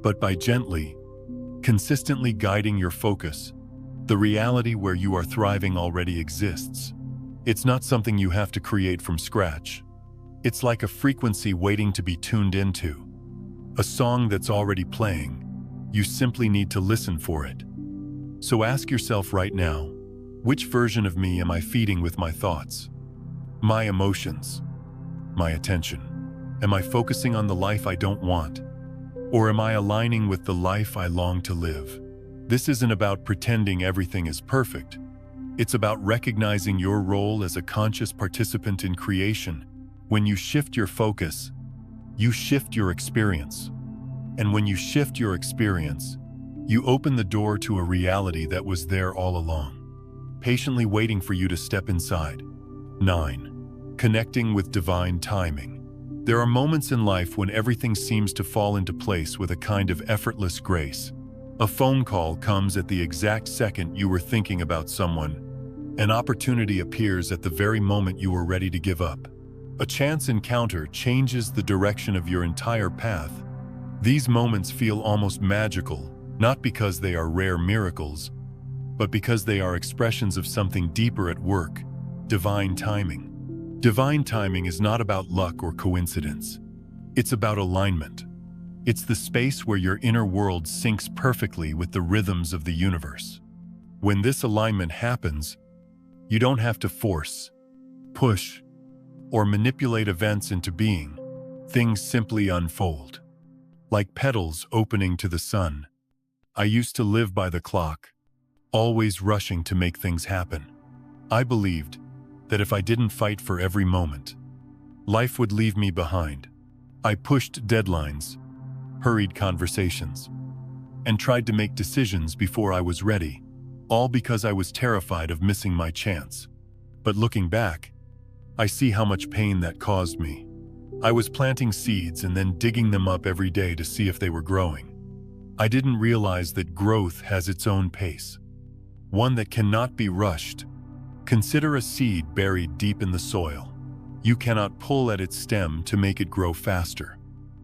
but by gently, consistently guiding your focus. The reality where you are thriving already exists. It's not something you have to create from scratch. It's like a frequency waiting to be tuned into. A song that's already playing. You simply need to listen for it. So ask yourself right now, which version of me am I feeding with my thoughts, my emotions, my attention? Am I focusing on the life I don't want? Or am I aligning with the life I long to live? This isn't about pretending everything is perfect. It's about recognizing your role as a conscious participant in creation. When you shift your focus, you shift your experience. And when you shift your experience, you open the door to a reality that was there all along, patiently waiting for you to step inside. 9. Connecting with divine timing. There are moments in life when everything seems to fall into place with a kind of effortless grace. A phone call comes at the exact second you were thinking about someone. An opportunity appears at the very moment you were ready to give up. A chance encounter changes the direction of your entire path. These moments feel almost magical, not because they are rare miracles, but because they are expressions of something deeper at work: divine timing. Divine timing is not about luck or coincidence. It's about alignment. It's the space where your inner world syncs perfectly with the rhythms of the universe. When this alignment happens, you don't have to force, push, or manipulate events into being. Things simply unfold. Like petals opening to the sun. I used to live by the clock, always rushing to make things happen. I believed that if I didn't fight for every moment, life would leave me behind. I pushed deadlines, hurried conversations, and tried to make decisions before I was ready, all because I was terrified of missing my chance. But looking back, I see how much pain that caused me. I was planting seeds and then digging them up every day to see if they were growing. I didn't realize that growth has its own pace, one that cannot be rushed. Consider a seed buried deep in the soil. You cannot pull at its stem to make it grow faster.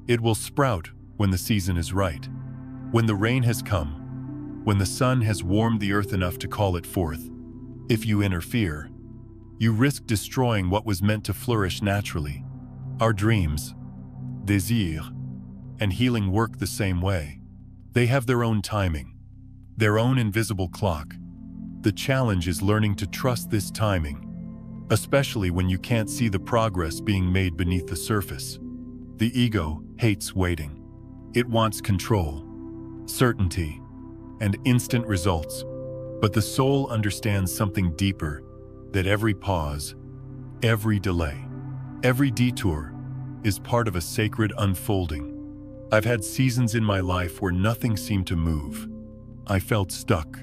It will sprout when the season is right, when the rain has come, when the sun has warmed the earth enough to call it forth. If you interfere, you risk destroying what was meant to flourish naturally. Our dreams, désir, and healing work the same way. They have their own timing, their own invisible clock. The challenge is learning to trust this timing, especially when you can't see the progress being made beneath the surface. The ego hates waiting. It wants control, certainty, and instant results. But the soul understands something deeper, that every pause, every delay, every detour is part of a sacred unfolding. I've had seasons in my life where nothing seemed to move. I felt stuck,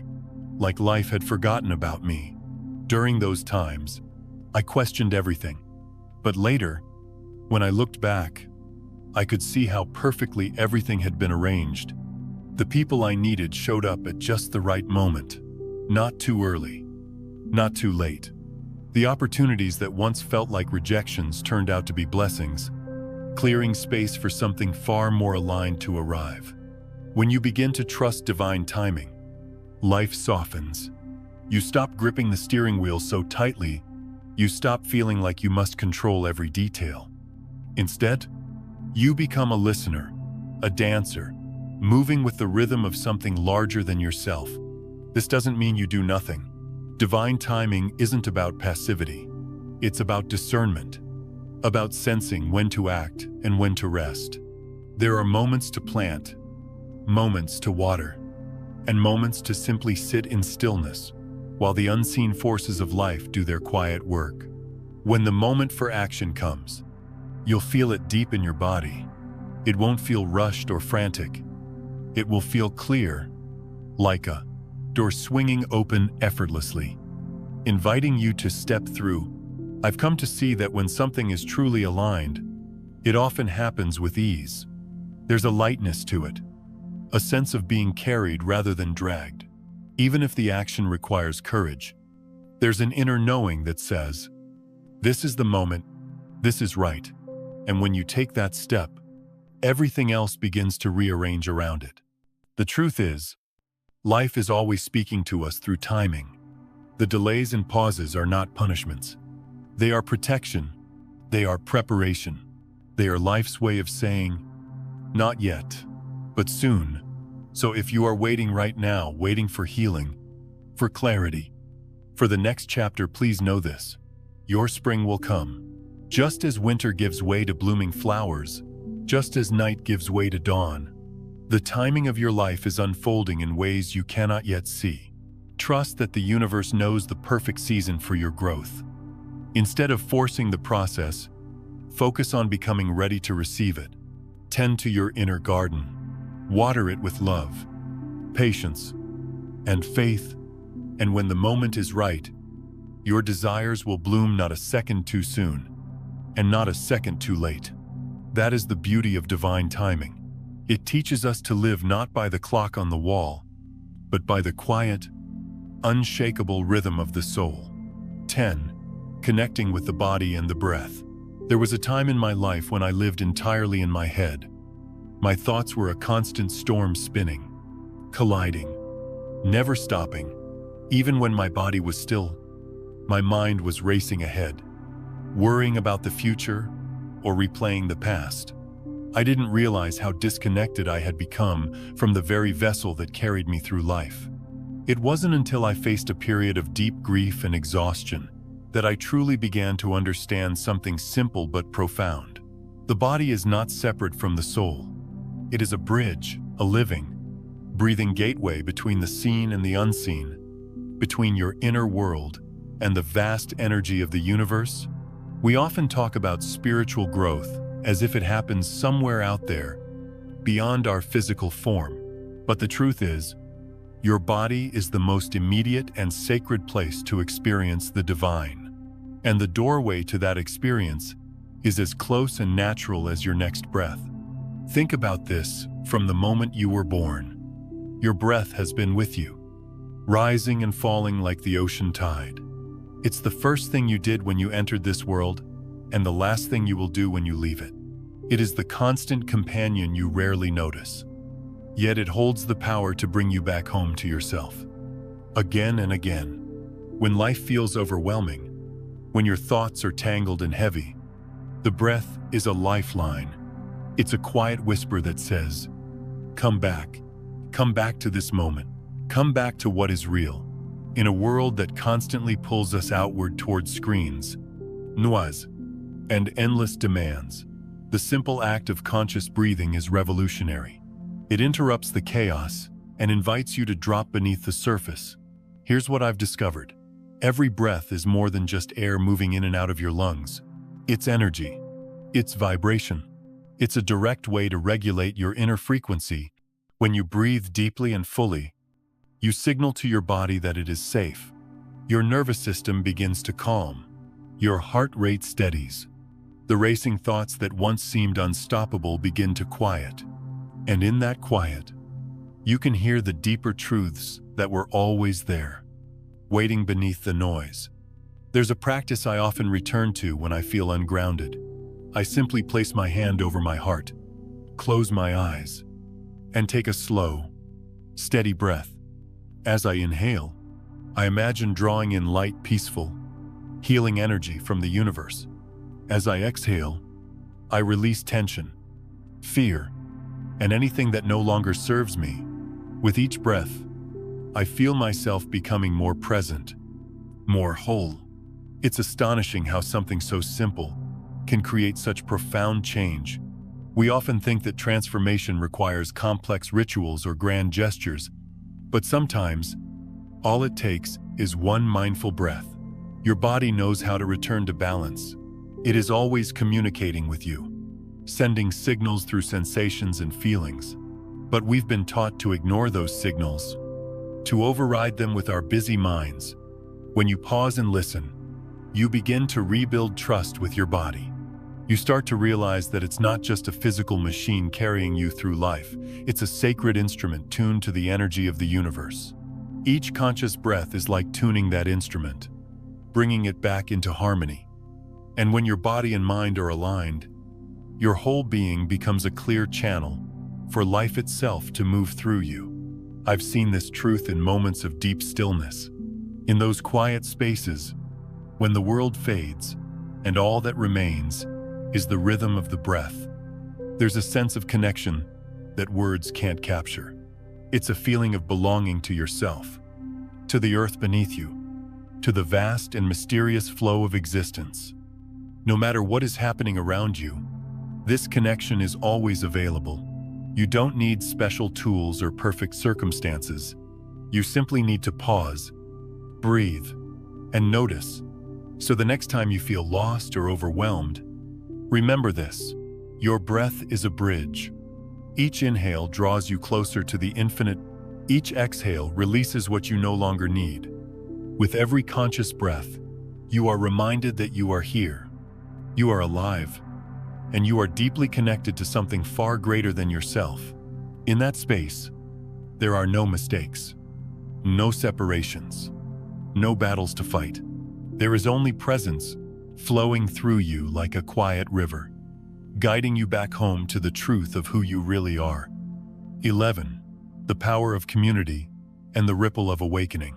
like life had forgotten about me. During those times, I questioned everything. But later, when I looked back, I could see how perfectly everything had been arranged. The people I needed showed up at just the right moment. Not too early, not too late. The opportunities that once felt like rejections turned out to be blessings, clearing space for something far more aligned to arrive. When you begin to trust divine timing, life softens. You stop gripping the steering wheel so tightly, you stop feeling like you must control every detail. Instead, you become a listener, a dancer, moving with the rhythm of something larger than yourself. This doesn't mean you do nothing. Divine timing isn't about passivity. It's about discernment, about sensing when to act and when to rest. There are moments to plant, moments to water, and moments to simply sit in stillness while the unseen forces of life do their quiet work. When the moment for action comes, you'll feel it deep in your body. It won't feel rushed or frantic. It will feel clear, like a door swinging open effortlessly, inviting you to step through, I've come to see that when something is truly aligned, it often happens with ease. There's a lightness to it, a sense of being carried rather than dragged. Even if the action requires courage, there's an inner knowing that says, this is the moment, this is right. And when you take that step, everything else begins to rearrange around it. The truth is, life is always speaking to us through timing. The delays and pauses are not punishments. They are protection. They are preparation. They are life's way of saying, not yet, but soon. So if you are waiting right now, waiting for healing, for clarity, for the next chapter, please know this: your spring will come. Just as winter gives way to blooming flowers, just as night gives way to dawn, the timing of your life is unfolding in ways you cannot yet see. Trust that the universe knows the perfect season for your growth. Instead of forcing the process, focus on becoming ready to receive it. Tend to your inner garden. Water it with love, patience, and faith. And when the moment is right, your desires will bloom not a second too soon, and not a second too late. That is the beauty of divine timing. It teaches us to live not by the clock on the wall, but by the quiet, unshakable rhythm of the soul. 10. Connecting with the body and the breath. There was a time in my life when I lived entirely in my head. My thoughts were a constant storm, spinning, colliding, never stopping. Even when my body was still, my mind was racing ahead, worrying about the future or replaying the past. I didn't realize how disconnected I had become from the very vessel that carried me through life. It wasn't until I faced a period of deep grief and exhaustion that I truly began to understand something simple but profound. The body is not separate from the soul. It is a bridge, a living, breathing gateway between the seen and the unseen, between your inner world and the vast energy of the universe. We often talk about spiritual growth as if it happens somewhere out there, beyond our physical form. But the truth is, your body is the most immediate and sacred place to experience the divine. And the doorway to that experience is as close and natural as your next breath. Think about this: from the moment you were born, your breath has been with you, rising and falling like the ocean tide. It's the first thing you did when you entered this world, and the last thing you will do when you leave it. It is the constant companion you rarely notice. Yet it holds the power to bring you back home to yourself. Again and again. When life feels overwhelming, when your thoughts are tangled and heavy, the breath is a lifeline. It's a quiet whisper that says, come back to this moment. Come back to what is real. In a world that constantly pulls us outward towards screens, noise, and endless demands, the simple act of conscious breathing is revolutionary. It interrupts the chaos and invites you to drop beneath the surface. Here's what I've discovered. Every breath is more than just air moving in and out of your lungs. It's energy. It's vibration. It's a direct way to regulate your inner frequency. When you breathe deeply and fully, you signal to your body that it is safe. Your nervous system begins to calm. Your heart rate steadies. The racing thoughts that once seemed unstoppable begin to quiet. And in that quiet, you can hear the deeper truths that were always there, waiting beneath the noise. There's a practice I often return to when I feel ungrounded. I simply place my hand over my heart, close my eyes, and take a slow, steady breath. As I inhale, I imagine drawing in light, peaceful, healing energy from the universe. As I exhale, I release tension, fear, and anything that no longer serves me. With each breath, I feel myself becoming more present, more whole. It's astonishing how something so simple can create such profound change. We often think that transformation requires complex rituals or grand gestures, but sometimes, all it takes is one mindful breath. Your body knows how to return to balance. It is always communicating with you, sending signals through sensations and feelings. But we've been taught to ignore those signals, to override them with our busy minds. When you pause and listen, you begin to rebuild trust with your body. You start to realize that it's not just a physical machine carrying you through life, it's a sacred instrument tuned to the energy of the universe. Each conscious breath is like tuning that instrument, bringing it back into harmony. And when your body and mind are aligned, your whole being becomes a clear channel for life itself to move through you. I've seen this truth in moments of deep stillness, in those quiet spaces when the world fades and all that remains is the rhythm of the breath. There's a sense of connection that words can't capture. It's a feeling of belonging to yourself, to the earth beneath you, to the vast and mysterious flow of existence. No matter what is happening around you, this connection is always available. You don't need special tools or perfect circumstances. You simply need to pause, breathe, and notice. So the next time you feel lost or overwhelmed, remember this: your breath is a bridge. Each inhale draws you closer to the infinite. Each exhale releases what you no longer need. With every conscious breath, you are reminded that you are here, you are alive, and you are deeply connected to something far greater than yourself. In that space, there are no mistakes, no separations, no battles to fight. There is only presence flowing through you like a quiet river, guiding you back home to the truth of who you really are. 11. The power of community and the ripple of awakening.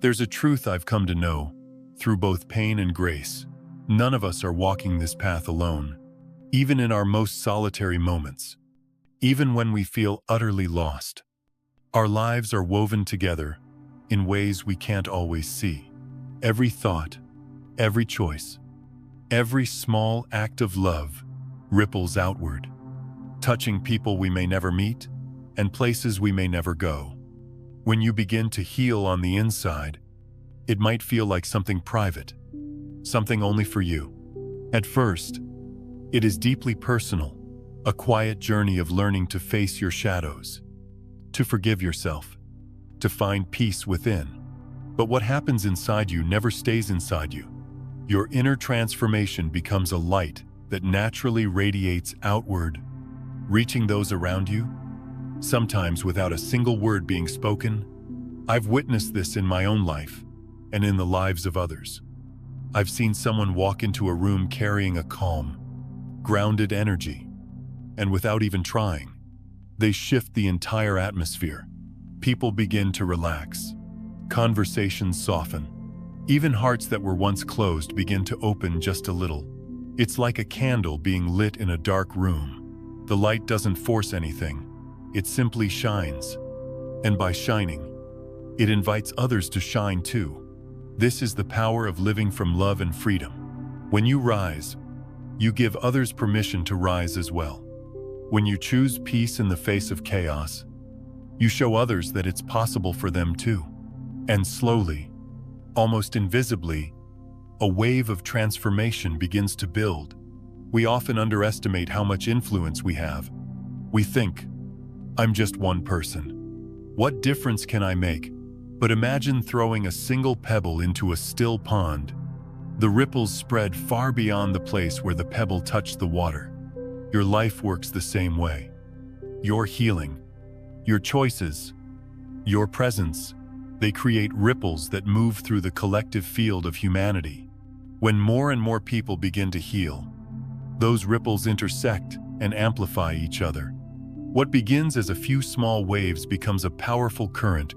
There's a truth I've come to know through both pain and grace. None of us are walking this path alone, even in our most solitary moments, even when we feel utterly lost. Our lives are woven together in ways we can't always see. Every thought, every choice, every small act of love ripples outward, touching people we may never meet and places we may never go. When you begin to heal on the inside, it might feel like something private, something only for you. At first, it is deeply personal, a quiet journey of learning to face your shadows, to forgive yourself, to find peace within. But what happens inside you never stays inside you. Your inner transformation becomes a light that naturally radiates outward, reaching those around you, sometimes without a single word being spoken. I've witnessed this in my own life and in the lives of others. I've seen someone walk into a room carrying a calm, grounded energy, and without even trying, they shift the entire atmosphere. People begin to relax. Conversations soften. Even hearts that were once closed begin to open just a little. It's like a candle being lit in a dark room. The light doesn't force anything. It simply shines. And by shining, it invites others to shine too. This is the power of living from love and freedom. When you rise, you give others permission to rise as well. When you choose peace in the face of chaos, you show others that it's possible for them too. And slowly, almost invisibly, a wave of transformation begins to build. We often underestimate how much influence we have. We think, I'm just one person. What difference can I make? But imagine throwing a single pebble into a still pond. The ripples spread far beyond the place where the pebble touched the water. Your life works the same way. Your healing, your choices, your presence, they create ripples that move through the collective field of humanity. When more and more people begin to heal, those ripples intersect and amplify each other. What begins as a few small waves becomes a powerful current,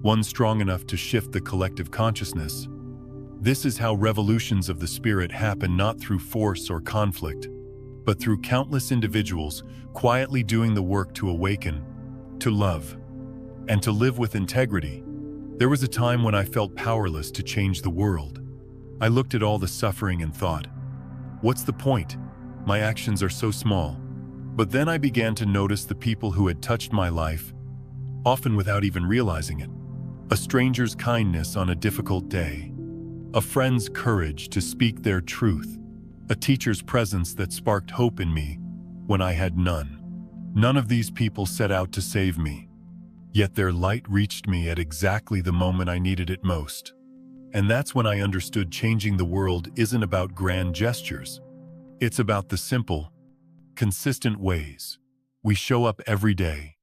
one strong enough to shift the collective consciousness. This is how revolutions of the spirit happen, not through force or conflict, but through countless individuals quietly doing the work to awaken, to love, and to live with integrity. There was a time when I felt powerless to change the world. I looked at all the suffering and thought, what's the point? My actions are so small. But then I began to notice the people who had touched my life, often without even realizing it. A stranger's kindness on a difficult day, a friend's courage to speak their truth, a teacher's presence that sparked hope in me when I had none. None of these people set out to save me, yet their light reached me at exactly the moment I needed it most. And that's when I understood changing the world isn't about grand gestures. It's about the simple, consistent ways we show up every day.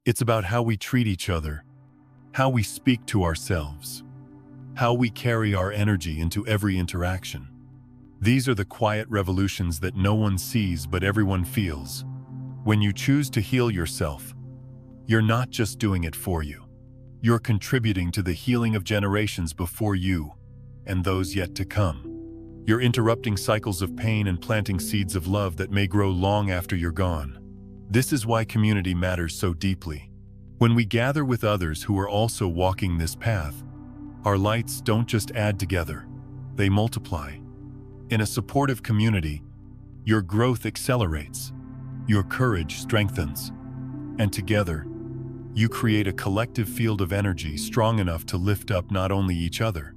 It's about how we treat each other, how we speak to ourselves, how we carry our energy into every interaction. These are the quiet revolutions that no one sees but everyone feels. When you choose to heal yourself, you're not just doing it for you. You're contributing to the healing of generations before you and those yet to come. You're interrupting cycles of pain and planting seeds of love that may grow long after you're gone. This is why community matters so deeply. When we gather with others who are also walking this path, our lights don't just add together, they multiply. In a supportive community, your growth accelerates, your courage strengthens, and together, you create a collective field of energy strong enough to lift up not only each other,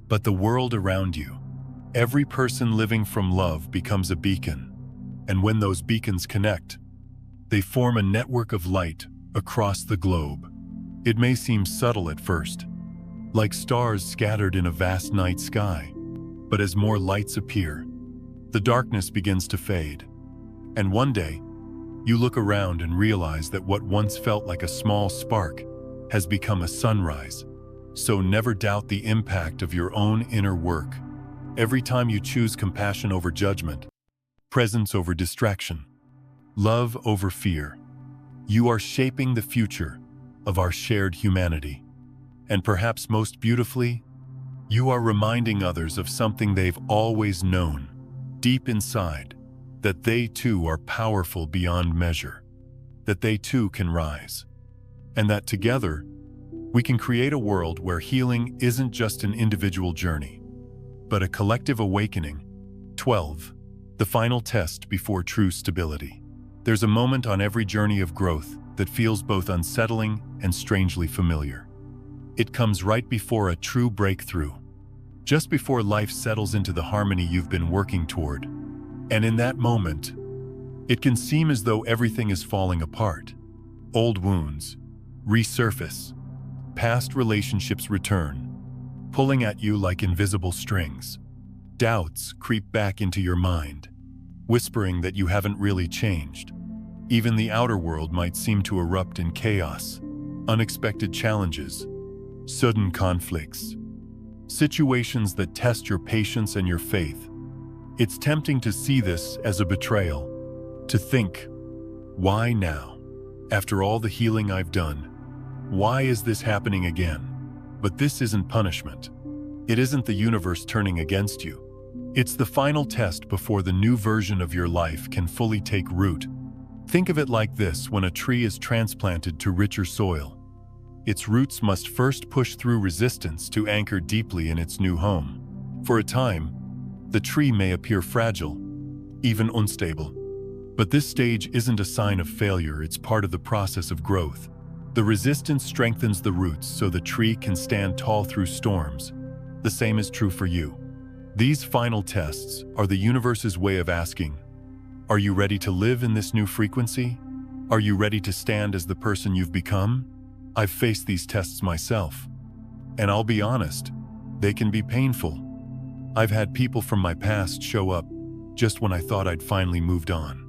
but the world around you. Every person living from love becomes a beacon, and when those beacons connect, they form a network of light across the globe. It may seem subtle at first, like stars scattered in a vast night sky, but as more lights appear, the darkness begins to fade. And one day, you look around and realize that what once felt like a small spark has become a sunrise. So never doubt the impact of your own inner work. Every time you choose compassion over judgment, presence over distraction, love over fear, you are shaping the future of our shared humanity. And perhaps most beautifully, you are reminding others of something they've always known, deep inside, that they too are powerful beyond measure, that they too can rise, and that together, we can create a world where healing isn't just an individual journey, but a collective awakening. 12. The final test before true stability. There's a moment on every journey of growth that feels both unsettling and strangely familiar. It comes right before a true breakthrough, just before life settles into the harmony you've been working toward. And in that moment, it can seem as though everything is falling apart. Old wounds resurface, past relationships return, pulling at you like invisible strings. Doubts creep back into your mind, whispering that you haven't really changed. Even the outer world might seem to erupt in chaos, unexpected challenges, sudden conflicts, situations that test your patience and your faith. It's tempting to see this as a betrayal, to think, why now? After all the healing I've done, why is this happening again? But this isn't punishment. It isn't the universe turning against you. It's the final test before the new version of your life can fully take root. Think of it like this: when a tree is transplanted to richer soil, its roots must first push through resistance to anchor deeply in its new home. For a time, the tree may appear fragile, even unstable. But this stage isn't a sign of failure, it's part of the process of growth. The resistance strengthens the roots so the tree can stand tall through storms. The same is true for you. These final tests are the universe's way of asking, are you ready to live in this new frequency? Are you ready to stand as the person you've become? I've faced these tests myself, and I'll be honest, they can be painful. I've had people from my past show up just when I thought I'd finally moved on,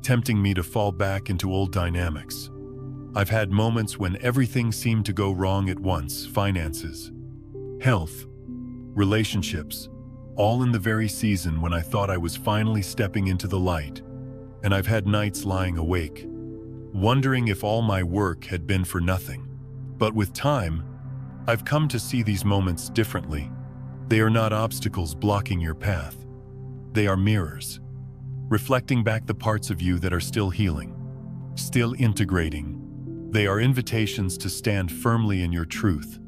tempting me to fall back into old dynamics. I've had moments when everything seemed to go wrong at once: finances, health, relationships, all in the very season when I thought I was finally stepping into the light. And I've had nights lying awake, wondering if all my work had been for nothing. But with time, I've come to see these moments differently. They are not obstacles blocking your path. They are mirrors, reflecting back the parts of you that are still healing, still integrating. They are invitations to stand firmly in your truth,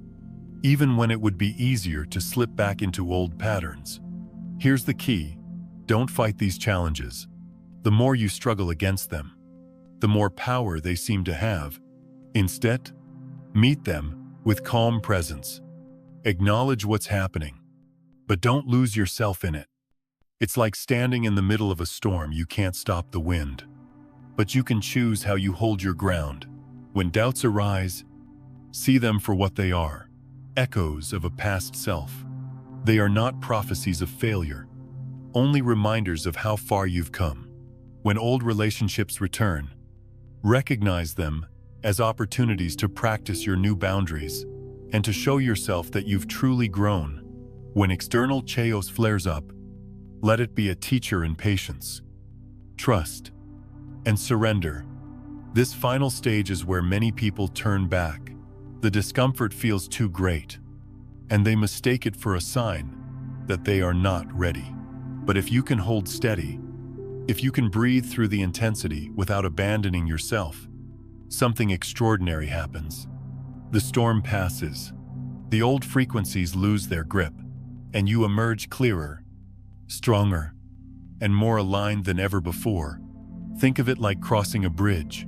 even when it would be easier to slip back into old patterns. Here's the key: don't fight these challenges. The more you struggle against them, the more power they seem to have. Instead, meet them with calm presence. Acknowledge what's happening, but don't lose yourself in it. It's like standing in the middle of a storm. You can't stop the wind, but you can choose how you hold your ground. When doubts arise, see them for what they are: echoes of a past self. They are not prophecies of failure, only reminders of how far you've come. When old relationships return, recognize them as opportunities to practice your new boundaries and to show yourself that you've truly grown. When external chaos flares up, let it be a teacher in patience, trust, and surrender. This final stage is where many people turn back. The discomfort feels too great, and they mistake it for a sign that they are not ready. But if you can hold steady, if you can breathe through the intensity without abandoning yourself, something extraordinary happens. The storm passes, the old frequencies lose their grip, and you emerge clearer, stronger, and more aligned than ever before. Think of it like crossing a bridge.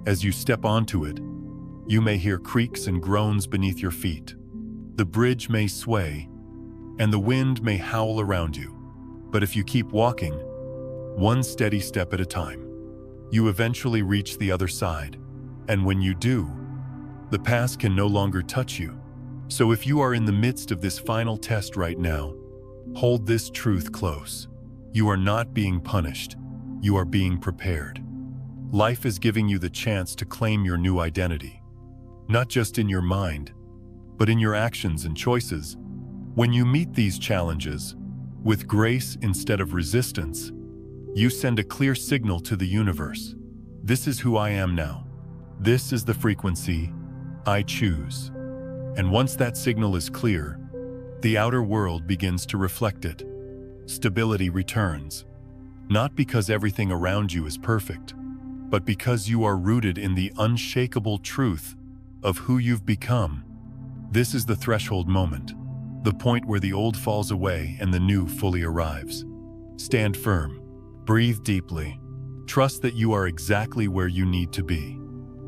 As you step onto it, you may hear creaks and groans beneath your feet. The bridge may sway, and the wind may howl around you. But if you keep walking, one steady step at a time, you eventually reach the other side. And when you do, the past can no longer touch you. So if you are in the midst of this final test right now, hold this truth close. You are not being punished. You are being prepared. Life is giving you the chance to claim your new identity, not just in your mind, but in your actions and choices. When you meet these challenges with grace instead of resistance, you send a clear signal to the universe. This is who I am now. This is the frequency I choose. And once that signal is clear, the outer world begins to reflect it. Stability returns, not because everything around you is perfect, but because you are rooted in the unshakable truth of who you've become. This is the threshold moment, the point where the old falls away and the new fully arrives. Stand firm, breathe deeply, trust that you are exactly where you need to be.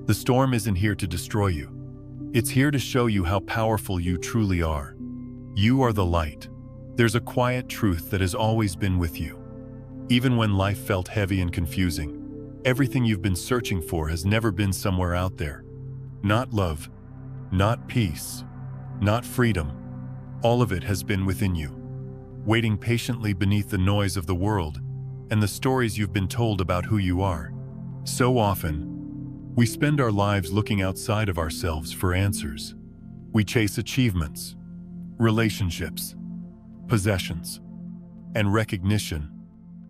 The storm isn't here to destroy you. It's here to show you how powerful you truly are. You are the light. There's a quiet truth that has always been with you. Even when life felt heavy and confusing, everything you've been searching for has never been somewhere out there. Not love, not peace, not freedom. All of it has been within you, waiting patiently beneath the noise of the world and the stories you've been told about who you are. So often, we spend our lives looking outside of ourselves for answers. We chase achievements, relationships, possessions, and recognition,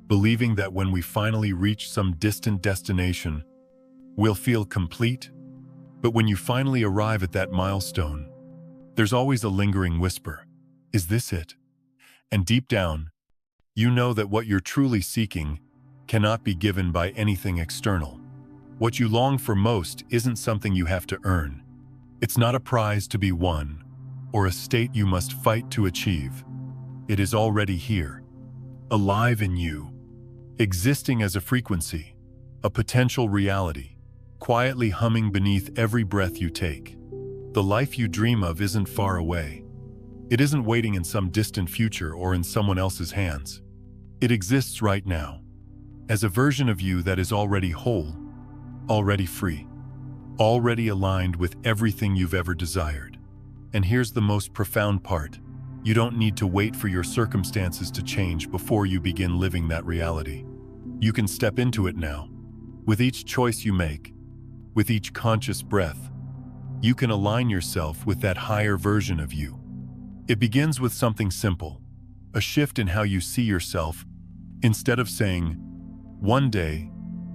believing that when we finally reach some distant destination, we'll feel complete. But when you finally arrive at that milestone, there's always a lingering whisper, "Is this it?" And deep down, you know that what you're truly seeking cannot be given by anything external. What you long for most isn't something you have to earn. It's not a prize to be won, or a state you must fight to achieve. It is already here, alive in you, existing as a frequency, a potential reality, quietly humming beneath every breath you take. The life you dream of isn't far away. It isn't waiting in some distant future or in someone else's hands. It exists right now, as a version of you that is already whole, already free, already aligned with everything you've ever desired. And here's the most profound part. You don't need to wait for your circumstances to change before you begin living that reality. You can step into it now. With each choice you make, with each conscious breath, you can align yourself with that higher version of you. It begins with something simple, a shift in how you see yourself. Instead of saying, "One day,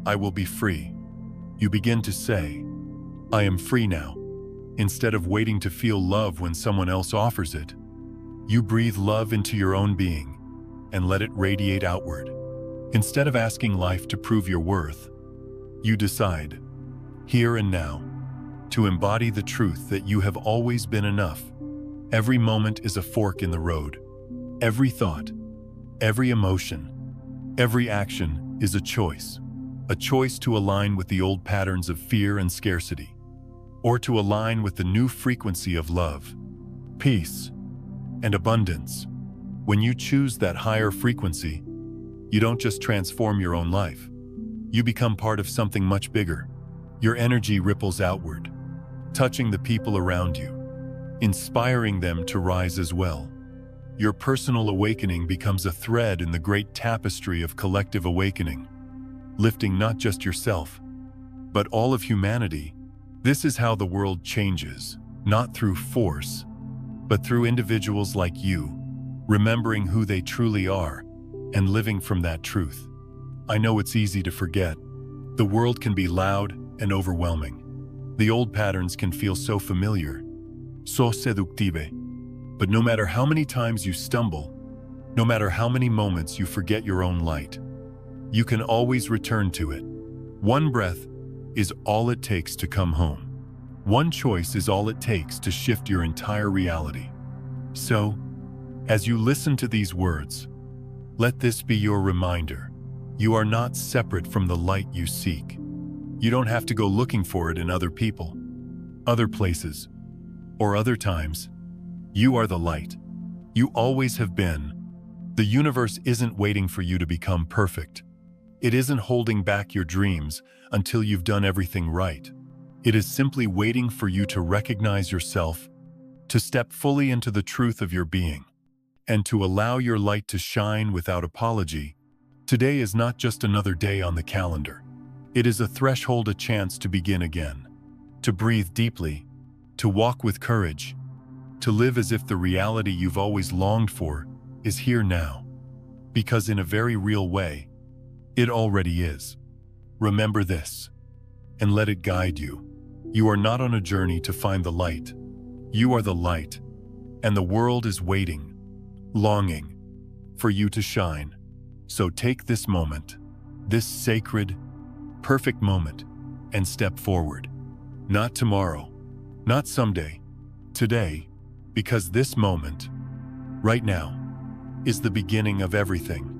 I will be free," you begin to say, "I am free now." Instead of waiting to feel love when someone else offers it, you breathe love into your own being and let it radiate outward. Instead of asking life to prove your worth, you decide, here and now, to embody the truth that you have always been enough. Every moment is a fork in the road. Every thought, every emotion, every action is a choice to align with the old patterns of fear and scarcity, or to align with the new frequency of love, peace, and abundance. When you choose that higher frequency, you don't just transform your own life. You become part of something much bigger. Your energy ripples outward, touching the people around you, inspiring them to rise as well. Your personal awakening becomes a thread in the great tapestry of collective awakening, lifting not just yourself, but all of humanity. This is how the world changes, not through force, but through individuals like you, remembering who they truly are and living from that truth. I know it's easy to forget. The world can be loud and overwhelming. The old patterns can feel so familiar, so seductive. But no matter how many times you stumble, no matter how many moments you forget your own light, you can always return to it. One breath is all it takes to come home. One choice is all it takes to shift your entire reality. So, as you listen to these words, let this be your reminder. You are not separate from the light you seek. You don't have to go looking for it in other people, other places, or other times. You are the light. You always have been. The universe isn't waiting for you to become perfect. It isn't holding back your dreams until you've done everything right. It is simply waiting for you to recognize yourself, to step fully into the truth of your being, and to allow your light to shine without apology. Today is not just another day on the calendar. It is a threshold, a chance to begin again, to breathe deeply, to walk with courage, to live as if the reality you've always longed for is here now. Because in a very real way, it already is. Remember this, and let it guide you. You are not on a journey to find the light. You are the light, and the world is waiting, longing for you to shine. So take this moment, this sacred, perfect moment, and step forward. Not tomorrow, not someday, today, because this moment, right now, is the beginning of everything.